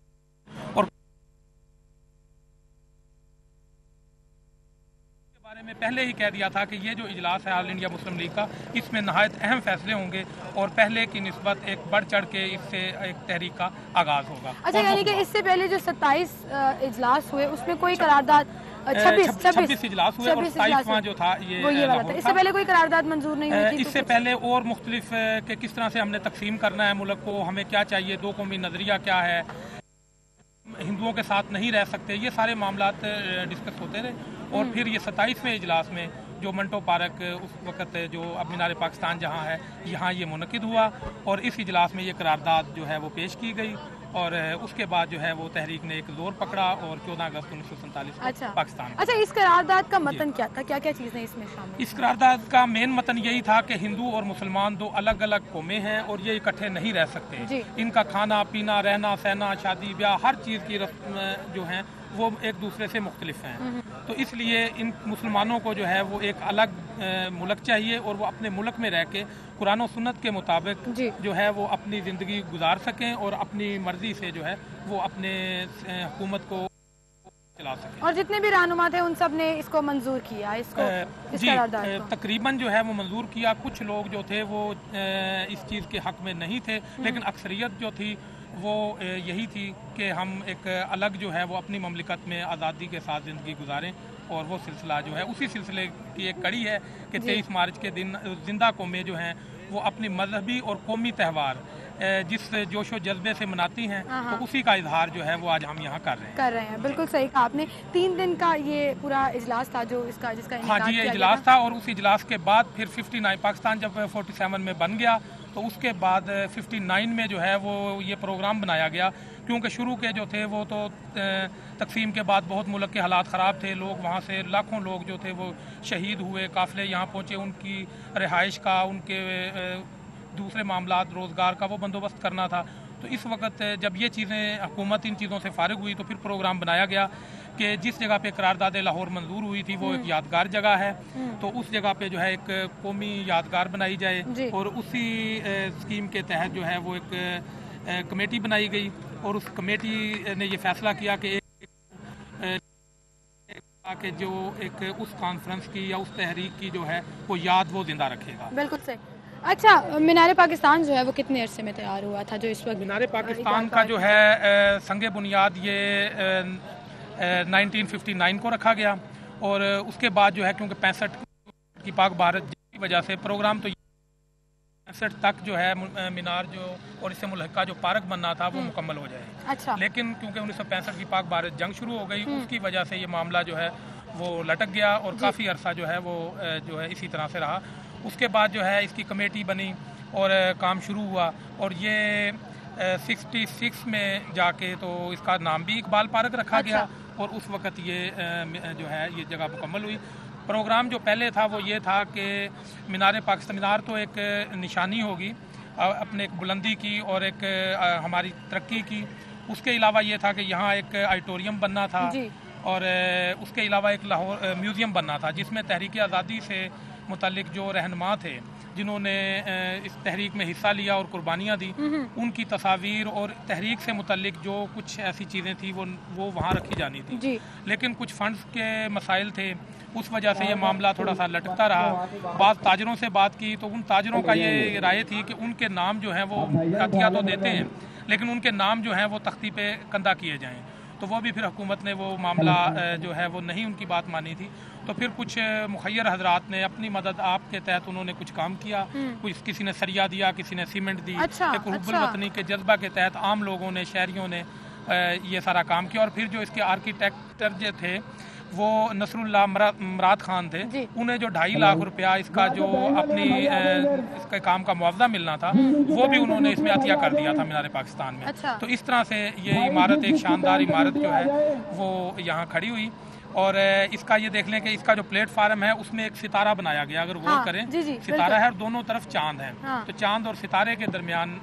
में पहले ही कह दिया था कि ये जो इजलास है ऑल इंडिया मुस्लिम लीग का, इसमें नहायत अहम फैसले होंगे और पहले की निस्बत एक बढ़ चढ़ के इससे एक तहरीक का आगाज़ होगा। अच्छा, यानी कि इससे पहले जो 27 इजलास हुए उसमें कोई करारदाद 26 इजलास हुए और 27वां जो था ये वाला था। इससे पहले कोई करारदाद मंजूर नहीं हुई थी? इससे पहले और मुख्तलिफ कि किस तरह से हमने तकसीम करना है मुल्क को, हमें क्या चाहिए, दो कौमी नज़रिया क्या है, हिंदुओं के साथ नहीं रह सकते, ये सारे मामलात डिस्कस होते रहे। और फिर ये 27वें इजलास में जो मंटो पार्क उस वक़्त जो अब मीनार पाकिस्तान जहाँ है यहाँ ये मुनक़िद हुआ और इस इजलास में ये करारदाद जो है वो पेश की गई और उसके बाद जो है वो तहरीक ने एक जोर पकड़ा और 14 अगस्त 1947 पाकिस्तान। अच्छा, इस करारदाद का मतन क्या था, क्या क्या चीज़ें इसमें शामिल? इस करारदाद का मेन मतन यही था कि हिंदू और मुसलमान दो अलग अलग कौमें हैं और ये इकट्ठे नहीं रह सकते। इनका खाना पीना, रहना सहना, शादी ब्याह, हर चीज़ की रस्म जो हैं वो एक दूसरे से मुख्तलिफ हैं। तो इसलिए इन मुसलमानों को जो है वो एक अलग मुल्क चाहिए और वो अपने मुल्क में रह के कुरान और सुन्नत के मुताबिक जो है वो अपनी ज़िंदगी गुजार सकें और अपनी मर्जी से जो है वो अपने हुकूमत को चला सकें। और जितने भी रहनुमा थे उन सब ने इसको मंजूर किया, इसको तकरीबन जो है वो मंजूर किया। कुछ लोग जो थे वो इस चीज़ के हक में नहीं थे, लेकिन अक्सरियत जो थी वो यही थी कि हम एक अलग जो है वो अपनी ममलिकत में आज़ादी के साथ ज़िंदगी गुजारें और वो सिलसिला जो है उसी सिलसिले की एक कड़ी है कि 23 मार्च के दिन जिंदा कौमें जो हैं वो अपनी मजहबी और कौमी त्यौहार जिस जोशो जज्बे से मनाती हैं तो उसी का इजहार जो है वो आज हम यहाँ कर रहे हैं। बिल्कुल सही कहा आपने। 3 दिन का ये पूरा इजलास था जो जिसका हाँ जी, ये इजलास था और उस इजलास के बाद फिर 59 पाकिस्तान जब 47 में बन गया तो उसके बाद 59 में जो है वो ये प्रोग्राम बनाया गया, क्योंकि शुरू के जो थे वो तो तकसीम के बाद बहुत मुल्क के हालात ख़राब थे, लोग वहाँ से लाखों लोग जो थे वो शहीद हुए, काफ़िले यहाँ पहुँचे, उनकी रिहाइश का, उनके दूसरे मामलात रोज़गार का वो बंदोबस्त करना था। तो इस वक्त जब ये चीज़ें हुकूमत इन चीज़ों से फारिग हुई तो फिर प्रोग्राम बनाया गया कि जिस जगह पे करारदाद लाहौर मंजूर हुई थी वो एक यादगार जगह है, तो उस जगह पे जो है एक कौमी यादगार बनाई जाए और उसी स्कीम के तहत जो है वो एक कमेटी बनाई गई और उस कमेटी ने ये फैसला किया कि जो एक उस कॉन्फ्रेंस की या उस तहरीक की जो है वो याद वो जिंदा रखेगा। बिल्कुल सही। अच्छा, मीनार पाकिस्तान जो है वो कितने अरसे में तैयार हुआ था जो इस वक्त? मीनार पाकिस्तान का जो है संगे बुनियाद ये 1959 को रखा गया और उसके बाद जो है क्योंकि 65 की पाक भारत की वजह से प्रोग्राम तो 65 तक जो है मीनार जो और इससे मुल्हिका जो पार्क बनना था वो मुकम्मल हो जाए। अच्छा। लेकिन क्योंकि 1965 की पाक भारत जंग शुरू हो गई उसकी वजह से ये मामला जो है वो लटक गया और काफ़ी अरसा जो है वो जो है इसी तरह से रहा। उसके बाद जो है इसकी कमेटी बनी और काम शुरू हुआ और ये 66 में जाके तो इसका नाम भी इकबाल पार्क रखा गया और उस वक़्त ये जो है ये जगह मुकम्मल हुई। प्रोग्राम जो पहले था वो ये था कि मीनार पाकिस्तान, मीनार तो एक निशानी होगी अपने एक बुलंदी की और एक हमारी तरक्की की, उसके अलावा ये था कि यहाँ एक ऑडिटोरियम बनना था और उसके अलावा एक लाहौर म्यूज़ियम बनना था जिसमें तहरीक आज़ादी से मुतल्लिक जो रहनुमा थे जिन्होंने इस तहरीक में हिस्सा लिया और कुर्बानियाँ दी उनकी तस्वीर और तहरीक से मुतल्लिक जो कुछ ऐसी चीज़ें थी वो वहाँ रखी जानी थी। लेकिन कुछ फंड्स के मसाइल थे, उस वजह से ये मामला थोड़ा सा लटकता रहा। बाद ताजरों से बात की तो उन ताजरों का ये राय थी कि उनके नाम जो हैं वो अतिया तो देते हैं लेकिन उनके नाम जो हैं वो तख्ती पे कंधा किए जाएँ, तो वो भी फिर हुकूमत ने वो मामला जो है वो नहीं उनकी बात मानी थी। तो फिर कुछ मुखय्यर हजरात ने अपनी मदद आप के तहत उन्होंने कुछ काम किया, कुछ किसी ने सरिया दिया, किसी ने सीमेंट दी। एक हुब्बुल वतनी के जज्बा के तहत आम लोगों ने, शहरियों ने ये सारा काम किया और फिर जो इसके आर्किटेक्टर जो थे वो नसरुल्लाह मराद खान थे, उन्हें जो 2.5 लाख रुपया इसका जो अपनी इसके काम का मुआवजा मिलना था वो भी उन्होंने इसमें अतिया कर दिया था मीनार पाकिस्तान में। तो इस तरह से ये इमारत एक शानदार इमारत जो है वो यहाँ खड़ी हुई और इसका ये देख लें कि इसका जो प्लेटफार्म है उसमें एक सितारा बनाया गया, अगर गौर करें सितारा है और दोनों तरफ चांद है। तो चांद और सितारे के दरमियान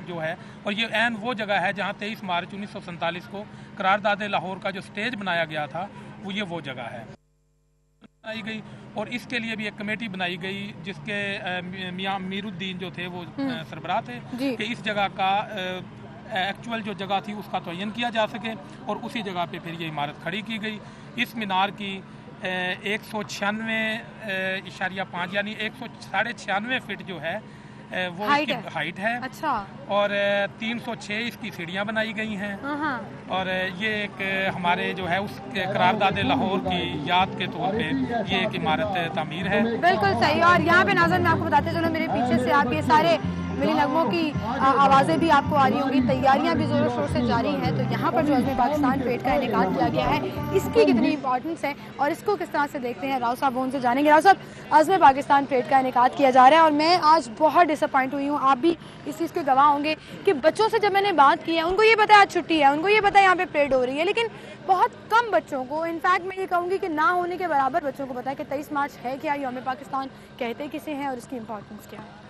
जो है और ये ऐन वो जगह है जहाँ 23 मार्च 1947 को करारदाद लाहौर का जो स्टेज बनाया गया था वो जगह है बनाई गई और इसके लिए भी एक कमेटी बनाई गई जिसके मियां मीरुद्दीन जो थे वो सरबराह थे कि इस जगह का एक्चुअल जो जगह थी उसका तयन किया जा सके और उसी जगह पे फिर ये इमारत खड़ी की गई। इस मीनार की 196.5 यानी 196 फीट जो है वो इसकी हाइट है। अच्छा। और 306 इसकी सीढ़ियाँ बनाई गई हैं। और ये एक हमारे जो है उस करारदाद लाहौर की याद के तौर पे ये एक इमारत तामीर है। बिल्कुल सही। और यहाँ पे नाज़रीन मैं आपको बताते चलो, मेरे पीछे से आप ये सारे मिली नगमों की आवाज़ें भी आपको आ रही होंगी, तैयारियां भी ज़ोरों शोर से जारी हैं। तो यहाँ पर जो अज़्म पाकिस्तान परेड का इनेकाद किया गया है, इसकी कितनी इंपॉर्टेंस है और इसको किस तरह से देखते हैं, राव साहब वो उनसे जानेंगे। राव साहब, अज़्म पाकिस्तान परेड का इनेकाद किया जा रहा है और मैं आज बहुत डिसअपॉइंट हुई हूँ, आप भी इस चीज़ के गवाह होंगे कि बच्चों से जब मैंने बात की है, उनको ये पता है आज छुट्टी है, उनको ये पता है यहाँ पे परेड हो रही है, लेकिन बहुत कम बच्चों को, इनफैक्ट मैं ये कहूँगी कि ना होने के बराबर बच्चों को पता है कि 23 मार्च है क्या, यौम पाकिस्तान कहते किसे हैं और इसकी इंपॉर्टेंस क्या है।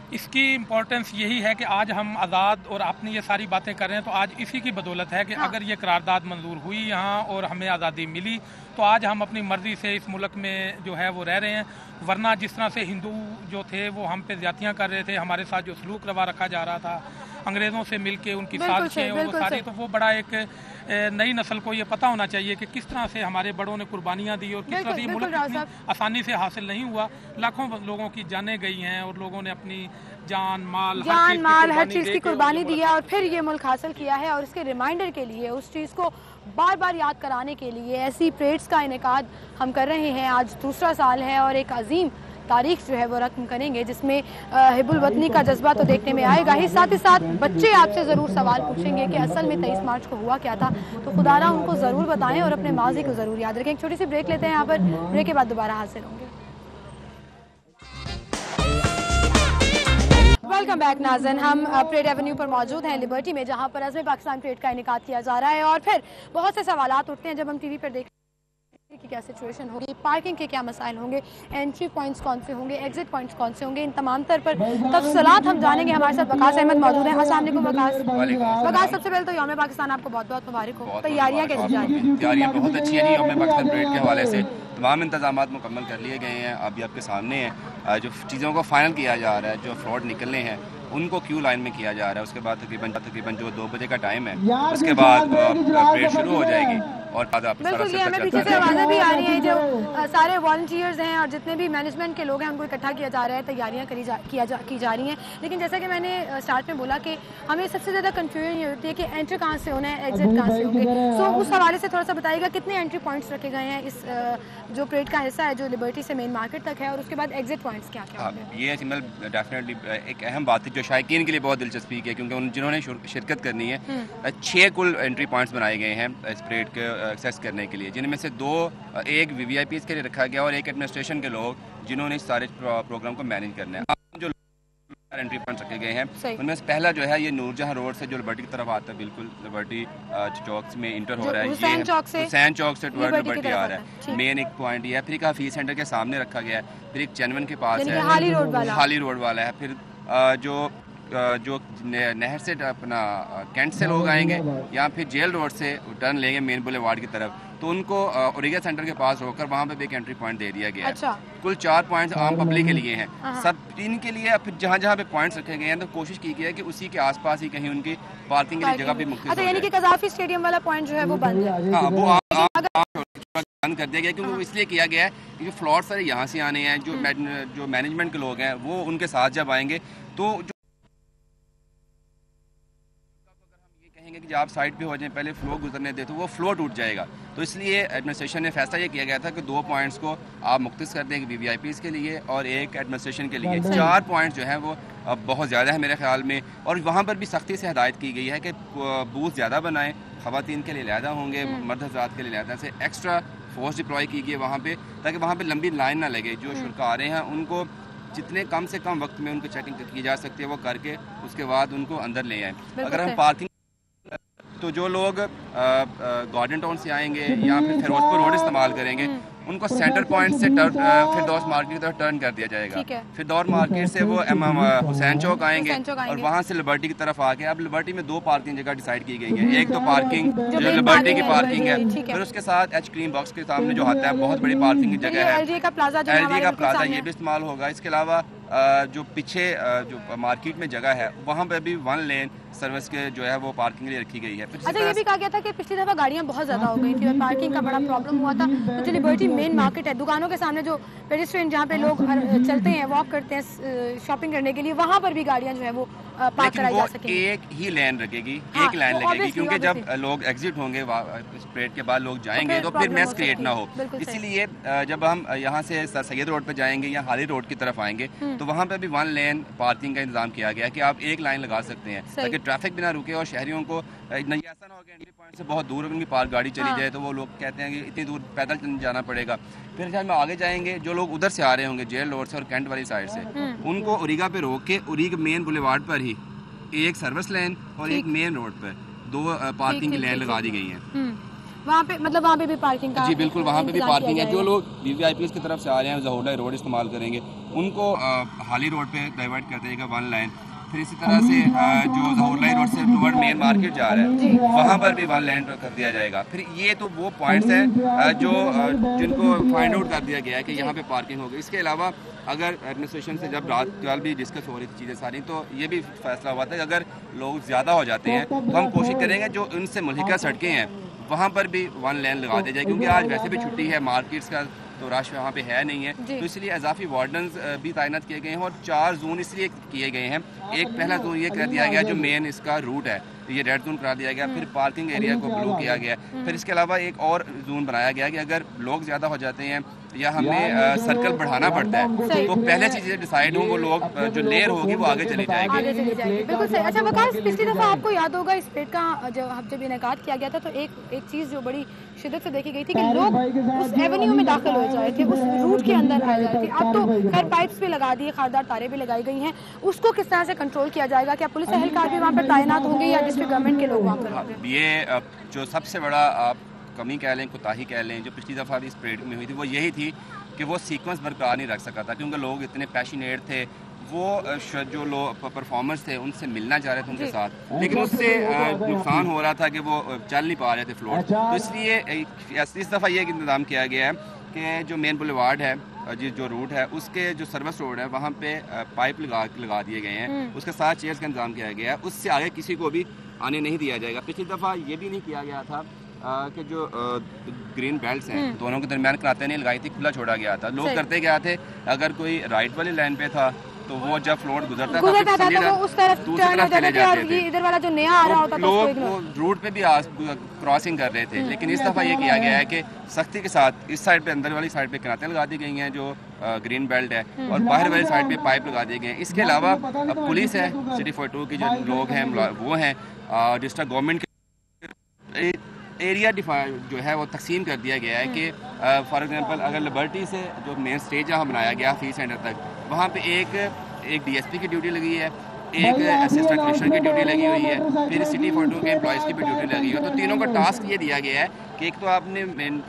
इसकी इम्पोर्टेंस यही है कि आज हम आज़ाद और अपनी ये सारी बातें कर रहे हैं तो आज इसी की बदौलत है कि अगर ये करारदाद मंजूर हुई यहाँ और हमें आज़ादी मिली तो आज हम अपनी मर्ज़ी से इस मुल्क में जो है वो रह रहे हैं। वरना जिस तरह से हिंदू जो थे वो हम पे ज़्यादतियाँ कर रहे थे, हमारे साथ जो सलूक रवा रखा जा रहा था, अंग्रेज़ों से मिलके उनकी साजिशें और वो सारी, तो वो बड़ा एक नई नस्ल को ये पता होना चाहिए कि किस तरह से हमारे बड़ों ने कुर्बानियाँ दी और किस तरह से ये मुल्क इतनी आसानी से हासिल नहीं हुआ। लाखों लोगों की जानें गई हैं और लोगों ने अपनी जान माल हर चीज़ की कुर्बानी दी है और फिर ये मुल्क हासिल किया है। और इसके रिमाइंडर के लिए, उस चीज़ को बार बार याद कराने के लिए ऐसी परेड्स का इनेकाद हम कर रहे हैं। आज दूसरा साल है और एक अजीम तारीख जो है वो रकम करेंगे जिसमें हिब्बुल वतनी का जज्बा तो देखने में आएगा ही, साथ ही साथ बच्चे आपसे ज़रूर सवाल पूछेंगे कि असल में 23 मार्च को हुआ क्या था। तो खुदारा उनको ज़रूर बताएं और अपने माजी को ज़रूर याद रखें। एक छोटी सी ब्रेक लेते हैं यहाँ पर, ब्रेक के बाद दोबारा हाजिर होंगे। वेलकम बैक नाज़रीन, हम परेड एवेन्यू पर मौजूद हैं लिबर्टी में, जहाँ पर अज़्म पाकिस्तान परेड का इनेकाद किया जा रहा है। और फिर बहुत से सवालात उठते हैं जब हम टीवी पर देख की क्या सिचुएशन होगी, पार्किंग के क्या मसाइल होंगे, एंट्री पॉइंट्स कौन से होंगे, एग्जिट पॉइंट्स कौन से होंगे, इन तमाम तर पर तफसीलात हम जानेंगे। हमारे साथ वकास अहमद मौजूद हैं। अस्सलाम वालेकुम वकास। वकास, सबसे पहले तो यौम पाकिस्तान आपको बहुत बहुत मुबारक हो। तैयारियाँ कैसी जा रही हैं? तैयारियाँ बहुत अच्छी है जी। यौम पाकिस्तान परेड के हवाले से तमाम इंतजामात मुकम्मल कर लिए गए हैं। अभी आपके सामने है जो चीज़ों को फाइनल किया जा रहा है, जो फ्रॉड निकलने हैं उनको क्यू लाइन में किया जा रहा है। उसके बाद तकरीबन जो 2 बजे का टाइम है उसके बाद परेड शुरू हो जाएगी। और बिल्कुल ये हमें पीछे से आवाज़ें भी आ रही हैं, जो सारे वॉलंटियर्स हैं और जितने भी मैनेजमेंट के लोग हैं उनको इकट्ठा किया जा रहा है, तैयारियां की जा रही हैं। लेकिन जैसा कि मैंने स्टार्ट में बोला कि हमें सबसे ज़्यादा कन्फ्यूजन ये होती है कि एंट्री कहाँ से होना है, एग्जिट कहाँ से होंगे। सो उस हवाले से थोड़ा सा बताइएगा कितने एंट्री पॉइंट्स रखे गए हैं इस जो परेड का हिस्सा है जो लिबर्टी से मेन मार्केट तक है, और उसके बाद एग्जिट पॉइंट्स क्या क्या होंगे? ये सिमल डेफिनेटली एक अहम बात है जो शायकीन के लिए बहुत दिलचस्पी है, क्योंकि जिन्होंने शिरकत करनी है 6 कुल एंट्री पॉइंट्स बनाए गए हैं इस परेड के एक्सेस करने के लिए, जिनमें से 2 एक वीवीआईपीज़ के लिए रखा गया और एक एडमिनिस्ट्रेशन के लोग जिन्होंने इस सारे प्रोग्राम को मैनेज करना है। जो एंट्री पॉइंट्स रखे गए हैं उनमें से पहला जो है ये नूरजहां रोड से जो लिबर्टी की तरफ आता है, बिल्कुल लिबर्टी चौक में इंटर हो रहा है, ये हुसैन चौक से टुवर्ड लिबर्टी आ रहा है। मेन एक पॉइंट ये है। फिर एक हफीज सेंटर के सामने रखा गया है, फिर एक चैनवन के पास है, हाली रोड वाला है, फिर जो नहर से अपना कैंट से लोग आएंगे या फिर जेल रोड से टर्न लेंगे मेन बुलेवार्ड की तरफ, तो उनको ओरिगा सेंटर के पास होकर वहाँ पे भी एक एंट्री पॉइंट दे दिया गया है। अच्छा। कुल 4 पॉइंट्स आम पब्लिक के लिए हैं, सब 3 के लिए। फिर जहाँ जहाँ पे पॉइंट्स रखे गए हैं तो कोशिश की गई है कि उसी के आसपास ही कहीं उनकी पार्किंग के लिए जगह भी मुख्तलिफ। अच्छा, यानी कि कज़ाफी स्टेडियम वाला पॉइंट जो है वो बंद है? हाँ, वो बंद कर दिया गया, क्योंकि वो इसलिए किया गया है क्योंकि फ्लॉट सारे यहाँ से आने हैं। जो मैनेजमेंट के लोग हैं वो उनके साथ जब आएंगे तो कि जब आप साइड पे हो जाएं पहले फ्लो गुजरने दे तो वो फ्लो टूट जाएगा। तो इसलिए एडमिनिस्ट्रेशन ने फैसला ये किया गया था कि 2 पॉइंट्स को आप मुख्तस कर दें, वीवीआईपीज़ के लिए और एक एडमिनिस्ट्रेशन के लिए। 4 पॉइंट्स जो हैं वो बहुत ज़्यादा है मेरे ख्याल में, और वहाँ पर भी सख्ती से हिदायत की गई है कि बूथ ज़्यादा बनाएं, ख़वातीन के लिए अलहदा होंगे, मर्द हज़रात के लिए अलहदा से एक्स्ट्रा फोर्स डिप्लॉय की गई है वहाँ पर, ताकि वहाँ पर लंबी लाइन ना लगे। जो शुल्क आ रहे हैं उनको जितने कम से कम वक्त में उनको चेकिंग की जा सकती है वो करके उसके बाद उनको अंदर ले आएँ। अगर हम पार्किंग तो जो लोग गार्डन टाउन से आएंगे या फिर फिरोजपुर रोड इस्तेमाल करेंगे उनको सेंटर पॉइंट से फिरदौस मार्केट की तरफ टर्न कर दिया जाएगा। फिरदौस मार्केट से वो हुसैन चौक आएंगे और वहाँ से लिबर्टी की तरफ आके, अब लिबर्टी में 2 पार्किंग जगह डिसाइड की गई है। एक तो पार्किंग जो लिबर्टी की पार्किंग है, फिर उसके साथ एच क्रीम बॉक्स के सामने जो आता है बहुत बड़ी पार्किंग की जगह है, एलजी का प्लाजा, ये भी इस्तेमाल होगा। इसके अलावा जो पीछे जो मार्केट में जगह है वहाँ पे भी 1 लेन سروس کے جو ہے وہ پارکنگ کے لیے رکھی گئی ہے. اچھا یہ بھی کہا گیا تھا کہ پچھلی دفعہ گاڑیاں بہت زیادہ ہو گئی تھی اور پارکنگ کا بڑا پرابلم ہوا تھا, تو جو لبرٹی مین مارکیٹ ہے, دکانوں کے سامنے جو پیڈسٹرین جہاں پہ لوگ چلتے ہیں, واک کرتے ہیں شاپنگ کرنے کے لیے, وہاں پر بھی گاڑیاں جو ہے وہ پارک کرائی جا سکیں. ایک ہی لین رکھے گی, ایک لائن لگے گی, کیونکہ جب لوگ ایگزٹ ہوں گے پریڈ کے بعد لوگ جائیں گے تو پھر میس کریٹ نہ ہو. اسی لیے جب ہم یہاں سے سر سید روڈ پہ جائیں گے یا حالی روڈ کی طرف آئیں گے تو وہاں پہ بھی 1 لین پارکنگ کا انتظام کیا گیا کہ آپ ایک لائن لگا سکتے ہیں تاکہ ٹریفک بھی نہ رکے اور شہریوں کو نہیں ایسا نہ ہو کہ انٹری پوائنٹ سے بہت دور ان کی پارک گاڑی چلی جائے تو وہ لوگ کہتے ہیں کہ اتنی دور پیدل جانا پڑے گا. پھر جب ہم آگے جائیں گے, جو لوگ ادھر سے آ رہے ہوں گے جیل روڈ سے اور کینٹ والی سائڈ سے, ان کو اوریگا پہ روک کے اوریگا مین بولیوارڈ پر ہی ایک سروس لین اور ایک مین روڈ پر 2 پارکنگ کی لین لگا دی گئی ہیں. وہاں پہ مطلب وہاں پہ بھی پارکنگ کا, جی بالکل وہاں پہ بھی پارکنگ ہے. جو لوگ وی وی آئی پیز کی طرف سے آ رہے ہیں ظہور روڈ استعمال کریں گے ان کو حالی روڈ پہ ڈائیورٹ کر دے گا 1 لائن. پھر اسی طرح سے جو ظہور روڈ سے ٹورڈ مین مارکیٹ جا رہا ہے وہاں پر بھی 1 لین کر دیا جائے گا. پھر یہ تو وہ پوائنٹس ہیں جو جن کو فائنڈ آؤٹ کر دیا گیا ہے کہ یہاں پہ پارکنگ ہوگی. اس کے علاوہ اگر ایڈمنسٹریشن سے جب رات کل بھی ڈسکس ہو رہی تھی چیزیں ساری, تو یہ بھی فیصلہ ہوا تھا کہ اگر لوگ زیادہ ہو جاتے ہیں تو ہم کوشش کریں گے جو ان سے ملحقہ سڑکیں ہیں وہاں پر بھی 1 لین لگا دی جائے, کیونکہ آج ویسے بھی چھٹی ہے, مارکیٹس کا تو رش وہاں پہ ہے نہیں ہے, تو اس لیے اضافی وارڈنز بھی تعینات کیے گئے ہیں. اور 4 زون اس لیے کیے گئے ہیں. ایک پہلا زون یہ کر دیا گیا جو مین اس کا روٹ ہے یہ ریڈ زون کرا دیا گیا, پھر پارکنگ ایریا کو بلو کیا گیا, پھر اس کے علاوہ ایک اور زون بنایا گیا کہ اگر لوگ زیادہ ہو جاتے ہیں یا ہمیں سرکل بڑھانا پڑتا ہے تو پہلے چیزیں ڈیسائیڈ ہوں, وہ لوگ جو لیئر ہوگی وہ آگے چلی جائے گی. بالکل صحیح. اچھا وقاص, پچھلی دفعہ آپ کو یاد ہوگا اس پیٹ کا جب انعقاد کیا گیا تھا تو ایک چیز جو بڑی شدت سے دیکھی گئی تھی کہ لوگ اس ایونیو میں داخل ہو جائے تھے, اس روٹ کے اندر آ جائے تھے. اب تو خیر پائپس بھی لگا دیے, خاردار تاریں بھی لگائی گئی ہیں, اس کو کس طرح سے کنٹرول کیا جائے گا؟ کیا پولیس اہلکار بھی وہاں پر تعینات ہوں گے یا ڈسٹرکٹ گورنمنٹ کے لوگ وہاں پر ہوں گے؟ یہ جو سب سے بڑا آپ کمی کہہ لیں, کوتاہی کہہ لیں, جو پچھلی دفعہ بھی اس پریڈ میں ہوئی تھی وہ یہی تھی کہ وہ سیکوینس برقرار نہیں رکھ سکا تھا, کیونکہ لوگ اتنے پیشنیٹ تھے, وہ جو لوگ پرفارمرز تھے ان سے ملنا چاہ رہے تھے ان کے ساتھ, لیکن اس سے نقصان ہو رہا تھا کہ وہ چل نہیں پا رہے تھے فلور. تو اس لیے اس دفعہ یہ انتظام کیا گیا ہے کہ جو مین بولیوارڈ ہے جو روٹ ہے اس کے جو سروس روڈ ہے وہاں پہ پائپ لگا دیے گئے ہیں, اس کے ساتھ چیئرز کا انتظام کیا گیا ہے, اس سے آگے کسی کو بھی آنے نہیں دیا جائے گا. پچھلی دفعہ یہ بھی نہیں کیا گیا تھا کہ جو گرین بیلٹس ہیں دونوں کے درمیان کراتے نہیں لگائی تھی, کھلا چھوڑا گیا تھا. لوگ کرتے کیا تھے, اگر کوئی رائٹ والی لائن پہ تھا تو وہ جب فلوٹ گزرتا تھا تو اس طرف چلے جاتے تھے, ادھر والا جو نیا آ رہا ہوتا تھا لوگ روڈ پہ بھی کراسنگ کر رہے تھے. لیکن اس دفعہ یہ کیا گیا ہے کہ سختی کے ساتھ اس سائڈ پہ اندر والی سائڈ پہ کناتیں لگا دی گئی ہیں جو گرین بیلٹ ہے, اور باہر والی سائڈ پہ پائپ لگا دیے گئے ہیں. اس کے علاوہ پولیس ہے, سٹی 42 کی جو لوگ ہیں وہ ہیں, ڈسٹرکٹ گورنمنٹ کے ایریا جو ہے وہ تقسیم کر دیا گیا ہے کہ فار ایگزامپل اگر لبرٹی سے جو مین اسٹیج جہاں بنایا گیا فی سینٹر تک, وہاں پہ ایک ڈی ایس پی کی ڈیوٹی لگی ہے, ایک اسسٹنٹ کمشنر کی ڈیوٹی لگی ہوئی ہے, پھر سٹی 42 کے امپلائیز کی بھی ڈیوٹی لگی ہوئی ہے. تو تینوں کا ٹاسک یہ دیا گیا ہے کہ ایک تو آپ نے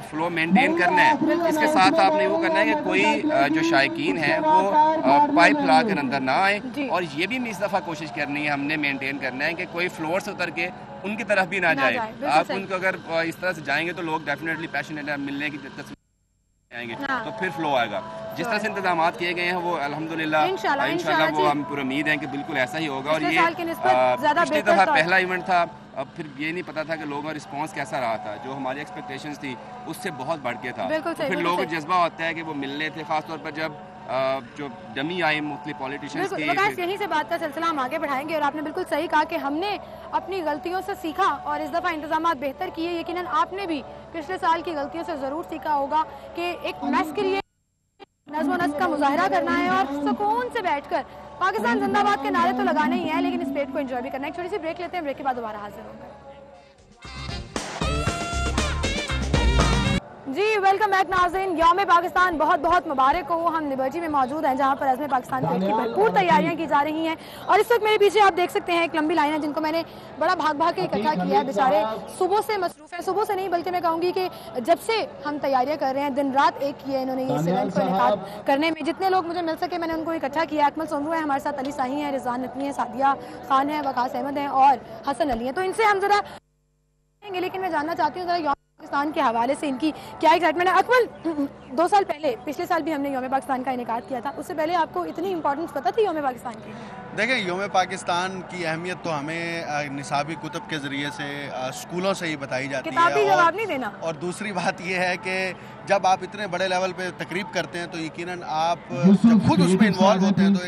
فلو مینٹین کرنا ہے, اس کے ساتھ آپ نے وہ کرنا ہے کہ کوئی جو شائقین ہیں وہ پائپ لا کر اندر نہ آئیں, اور یہ بھی اس دفعہ کوشش کرنی ہے ہم نے مینٹین کرنا ہے کہ کوئی فلور سے اتر کے ان کی طرف بھی نہ جائے. آپ ان کو اگر اس طرح سے جائیں گے تو لوگ ڈیفینیٹلی پیشنیٹ ملنے کی آئیں گے تو پھر فلو آئے گا. جس طرح سے انتظامات کیے گئے ہیں وہ الحمدللہ انشاءاللہ وہ ہم پورا امید ہیں کہ بالکل ایسا ہی ہوگا. اور یہ پچھلی دفعہ پہلا ایونٹ تھا, اب پھر یہ نہیں پتا تھا کہ لوگوں کا رسپانس کیسا رہا تھا, جو ہماری ایکسپیکٹیشنز تھی اس سے بہت بڑھ کے تھا. پھر لوگوں کو جذبہ ہوتا ہے کہ وہ ملنے تھے, خاص طور پر جب جو ڈمی آئی مختلف پولیٹیشنز کی. یہیں سے بات کا سلسلہ ہم آگے بڑھائیں گے, اور آپ نے بالکل صحیح کہا کہ ہم نے اپنی غلطیوں سے سیکھا اور اس دفعہ انتظامات بہتر کیے. یقیناً آپ نے بھی پچھلے سال کی غلطیوں سے ضرور سیکھا ہوگا کہ ایک میس کے لیے نظم و نسق کا مظاہرہ کرنا ہے اور سکون سے بیٹھ کر پاکستان زندہ باد کے نعرے تو لگانے ہی ہیں, لیکن اس پیٹ کو انجوائے بھی کرنا ہے. ایک چھوٹی سی بریک لیتے ہیں, بریک کے بعد دوبارہ حاضر ہوں گے. جی ویلکم بیک ناظرین. یوم پاکستان بہت بہت مبارک ہو. ہم لبرٹی میں موجود ہیں جہاں پر عزم پاکستان پریڈ کی بھرپور تیاریاں کی جا رہی ہیں, اور اس وقت میرے پیچھے آپ دیکھ سکتے ہیں ایک لمبی لائن ہے جن کو میں نے بڑا بھاگ کے اکٹھا کیا ہے. بیچارے صبح سے مصروف ہیں, صبح سے نہیں بلکہ میں کہوں گی کہ جب سے ہم تیاریاں کر رہے ہیں دن رات ایک کیا انہوں نے اس ایونٹ کو انعقاد کرنے میں. جتنے لوگ مجھے مل سکے میں نے ان کو اکٹھا کیا. اکمل سونرو ہے ہمارے ساتھ, علی ساہی ہیں, رضوان نقوی ہیں, سعدیہ خان ہے, وقاص احمد ہیں اور حسن علی ہیں. تو ان سے ہم ذرا, لیکن میں جاننا چاہتی ہوں ذرا پاکستان کے حوالے سے ان کی کیا ایکسائٹمنٹ ہے؟ اکمل 2 سال پہلے پچھلے سال بھی ہم نے یوم پاکستان کا انعقاد کیا تھا، اس سے پہلے آپ کو اتنی امپورٹنس پتہ تھی یوم پاکستان کی؟ دیکھیں یوم پاکستان کی اہمیت تو ہمیں نصابی کتب کے ذریعے سے اسکولوں سے ہی بتائی جاتی ہے، کتابی جواب نہیں دینا۔ اور دوسری بات یہ ہے کہ جب آپ اتنے بڑے لیول پہ تقریب کرتے ہیں تو یقیناً آپ جب خود اس میں انوالو ہوتے ہیں تو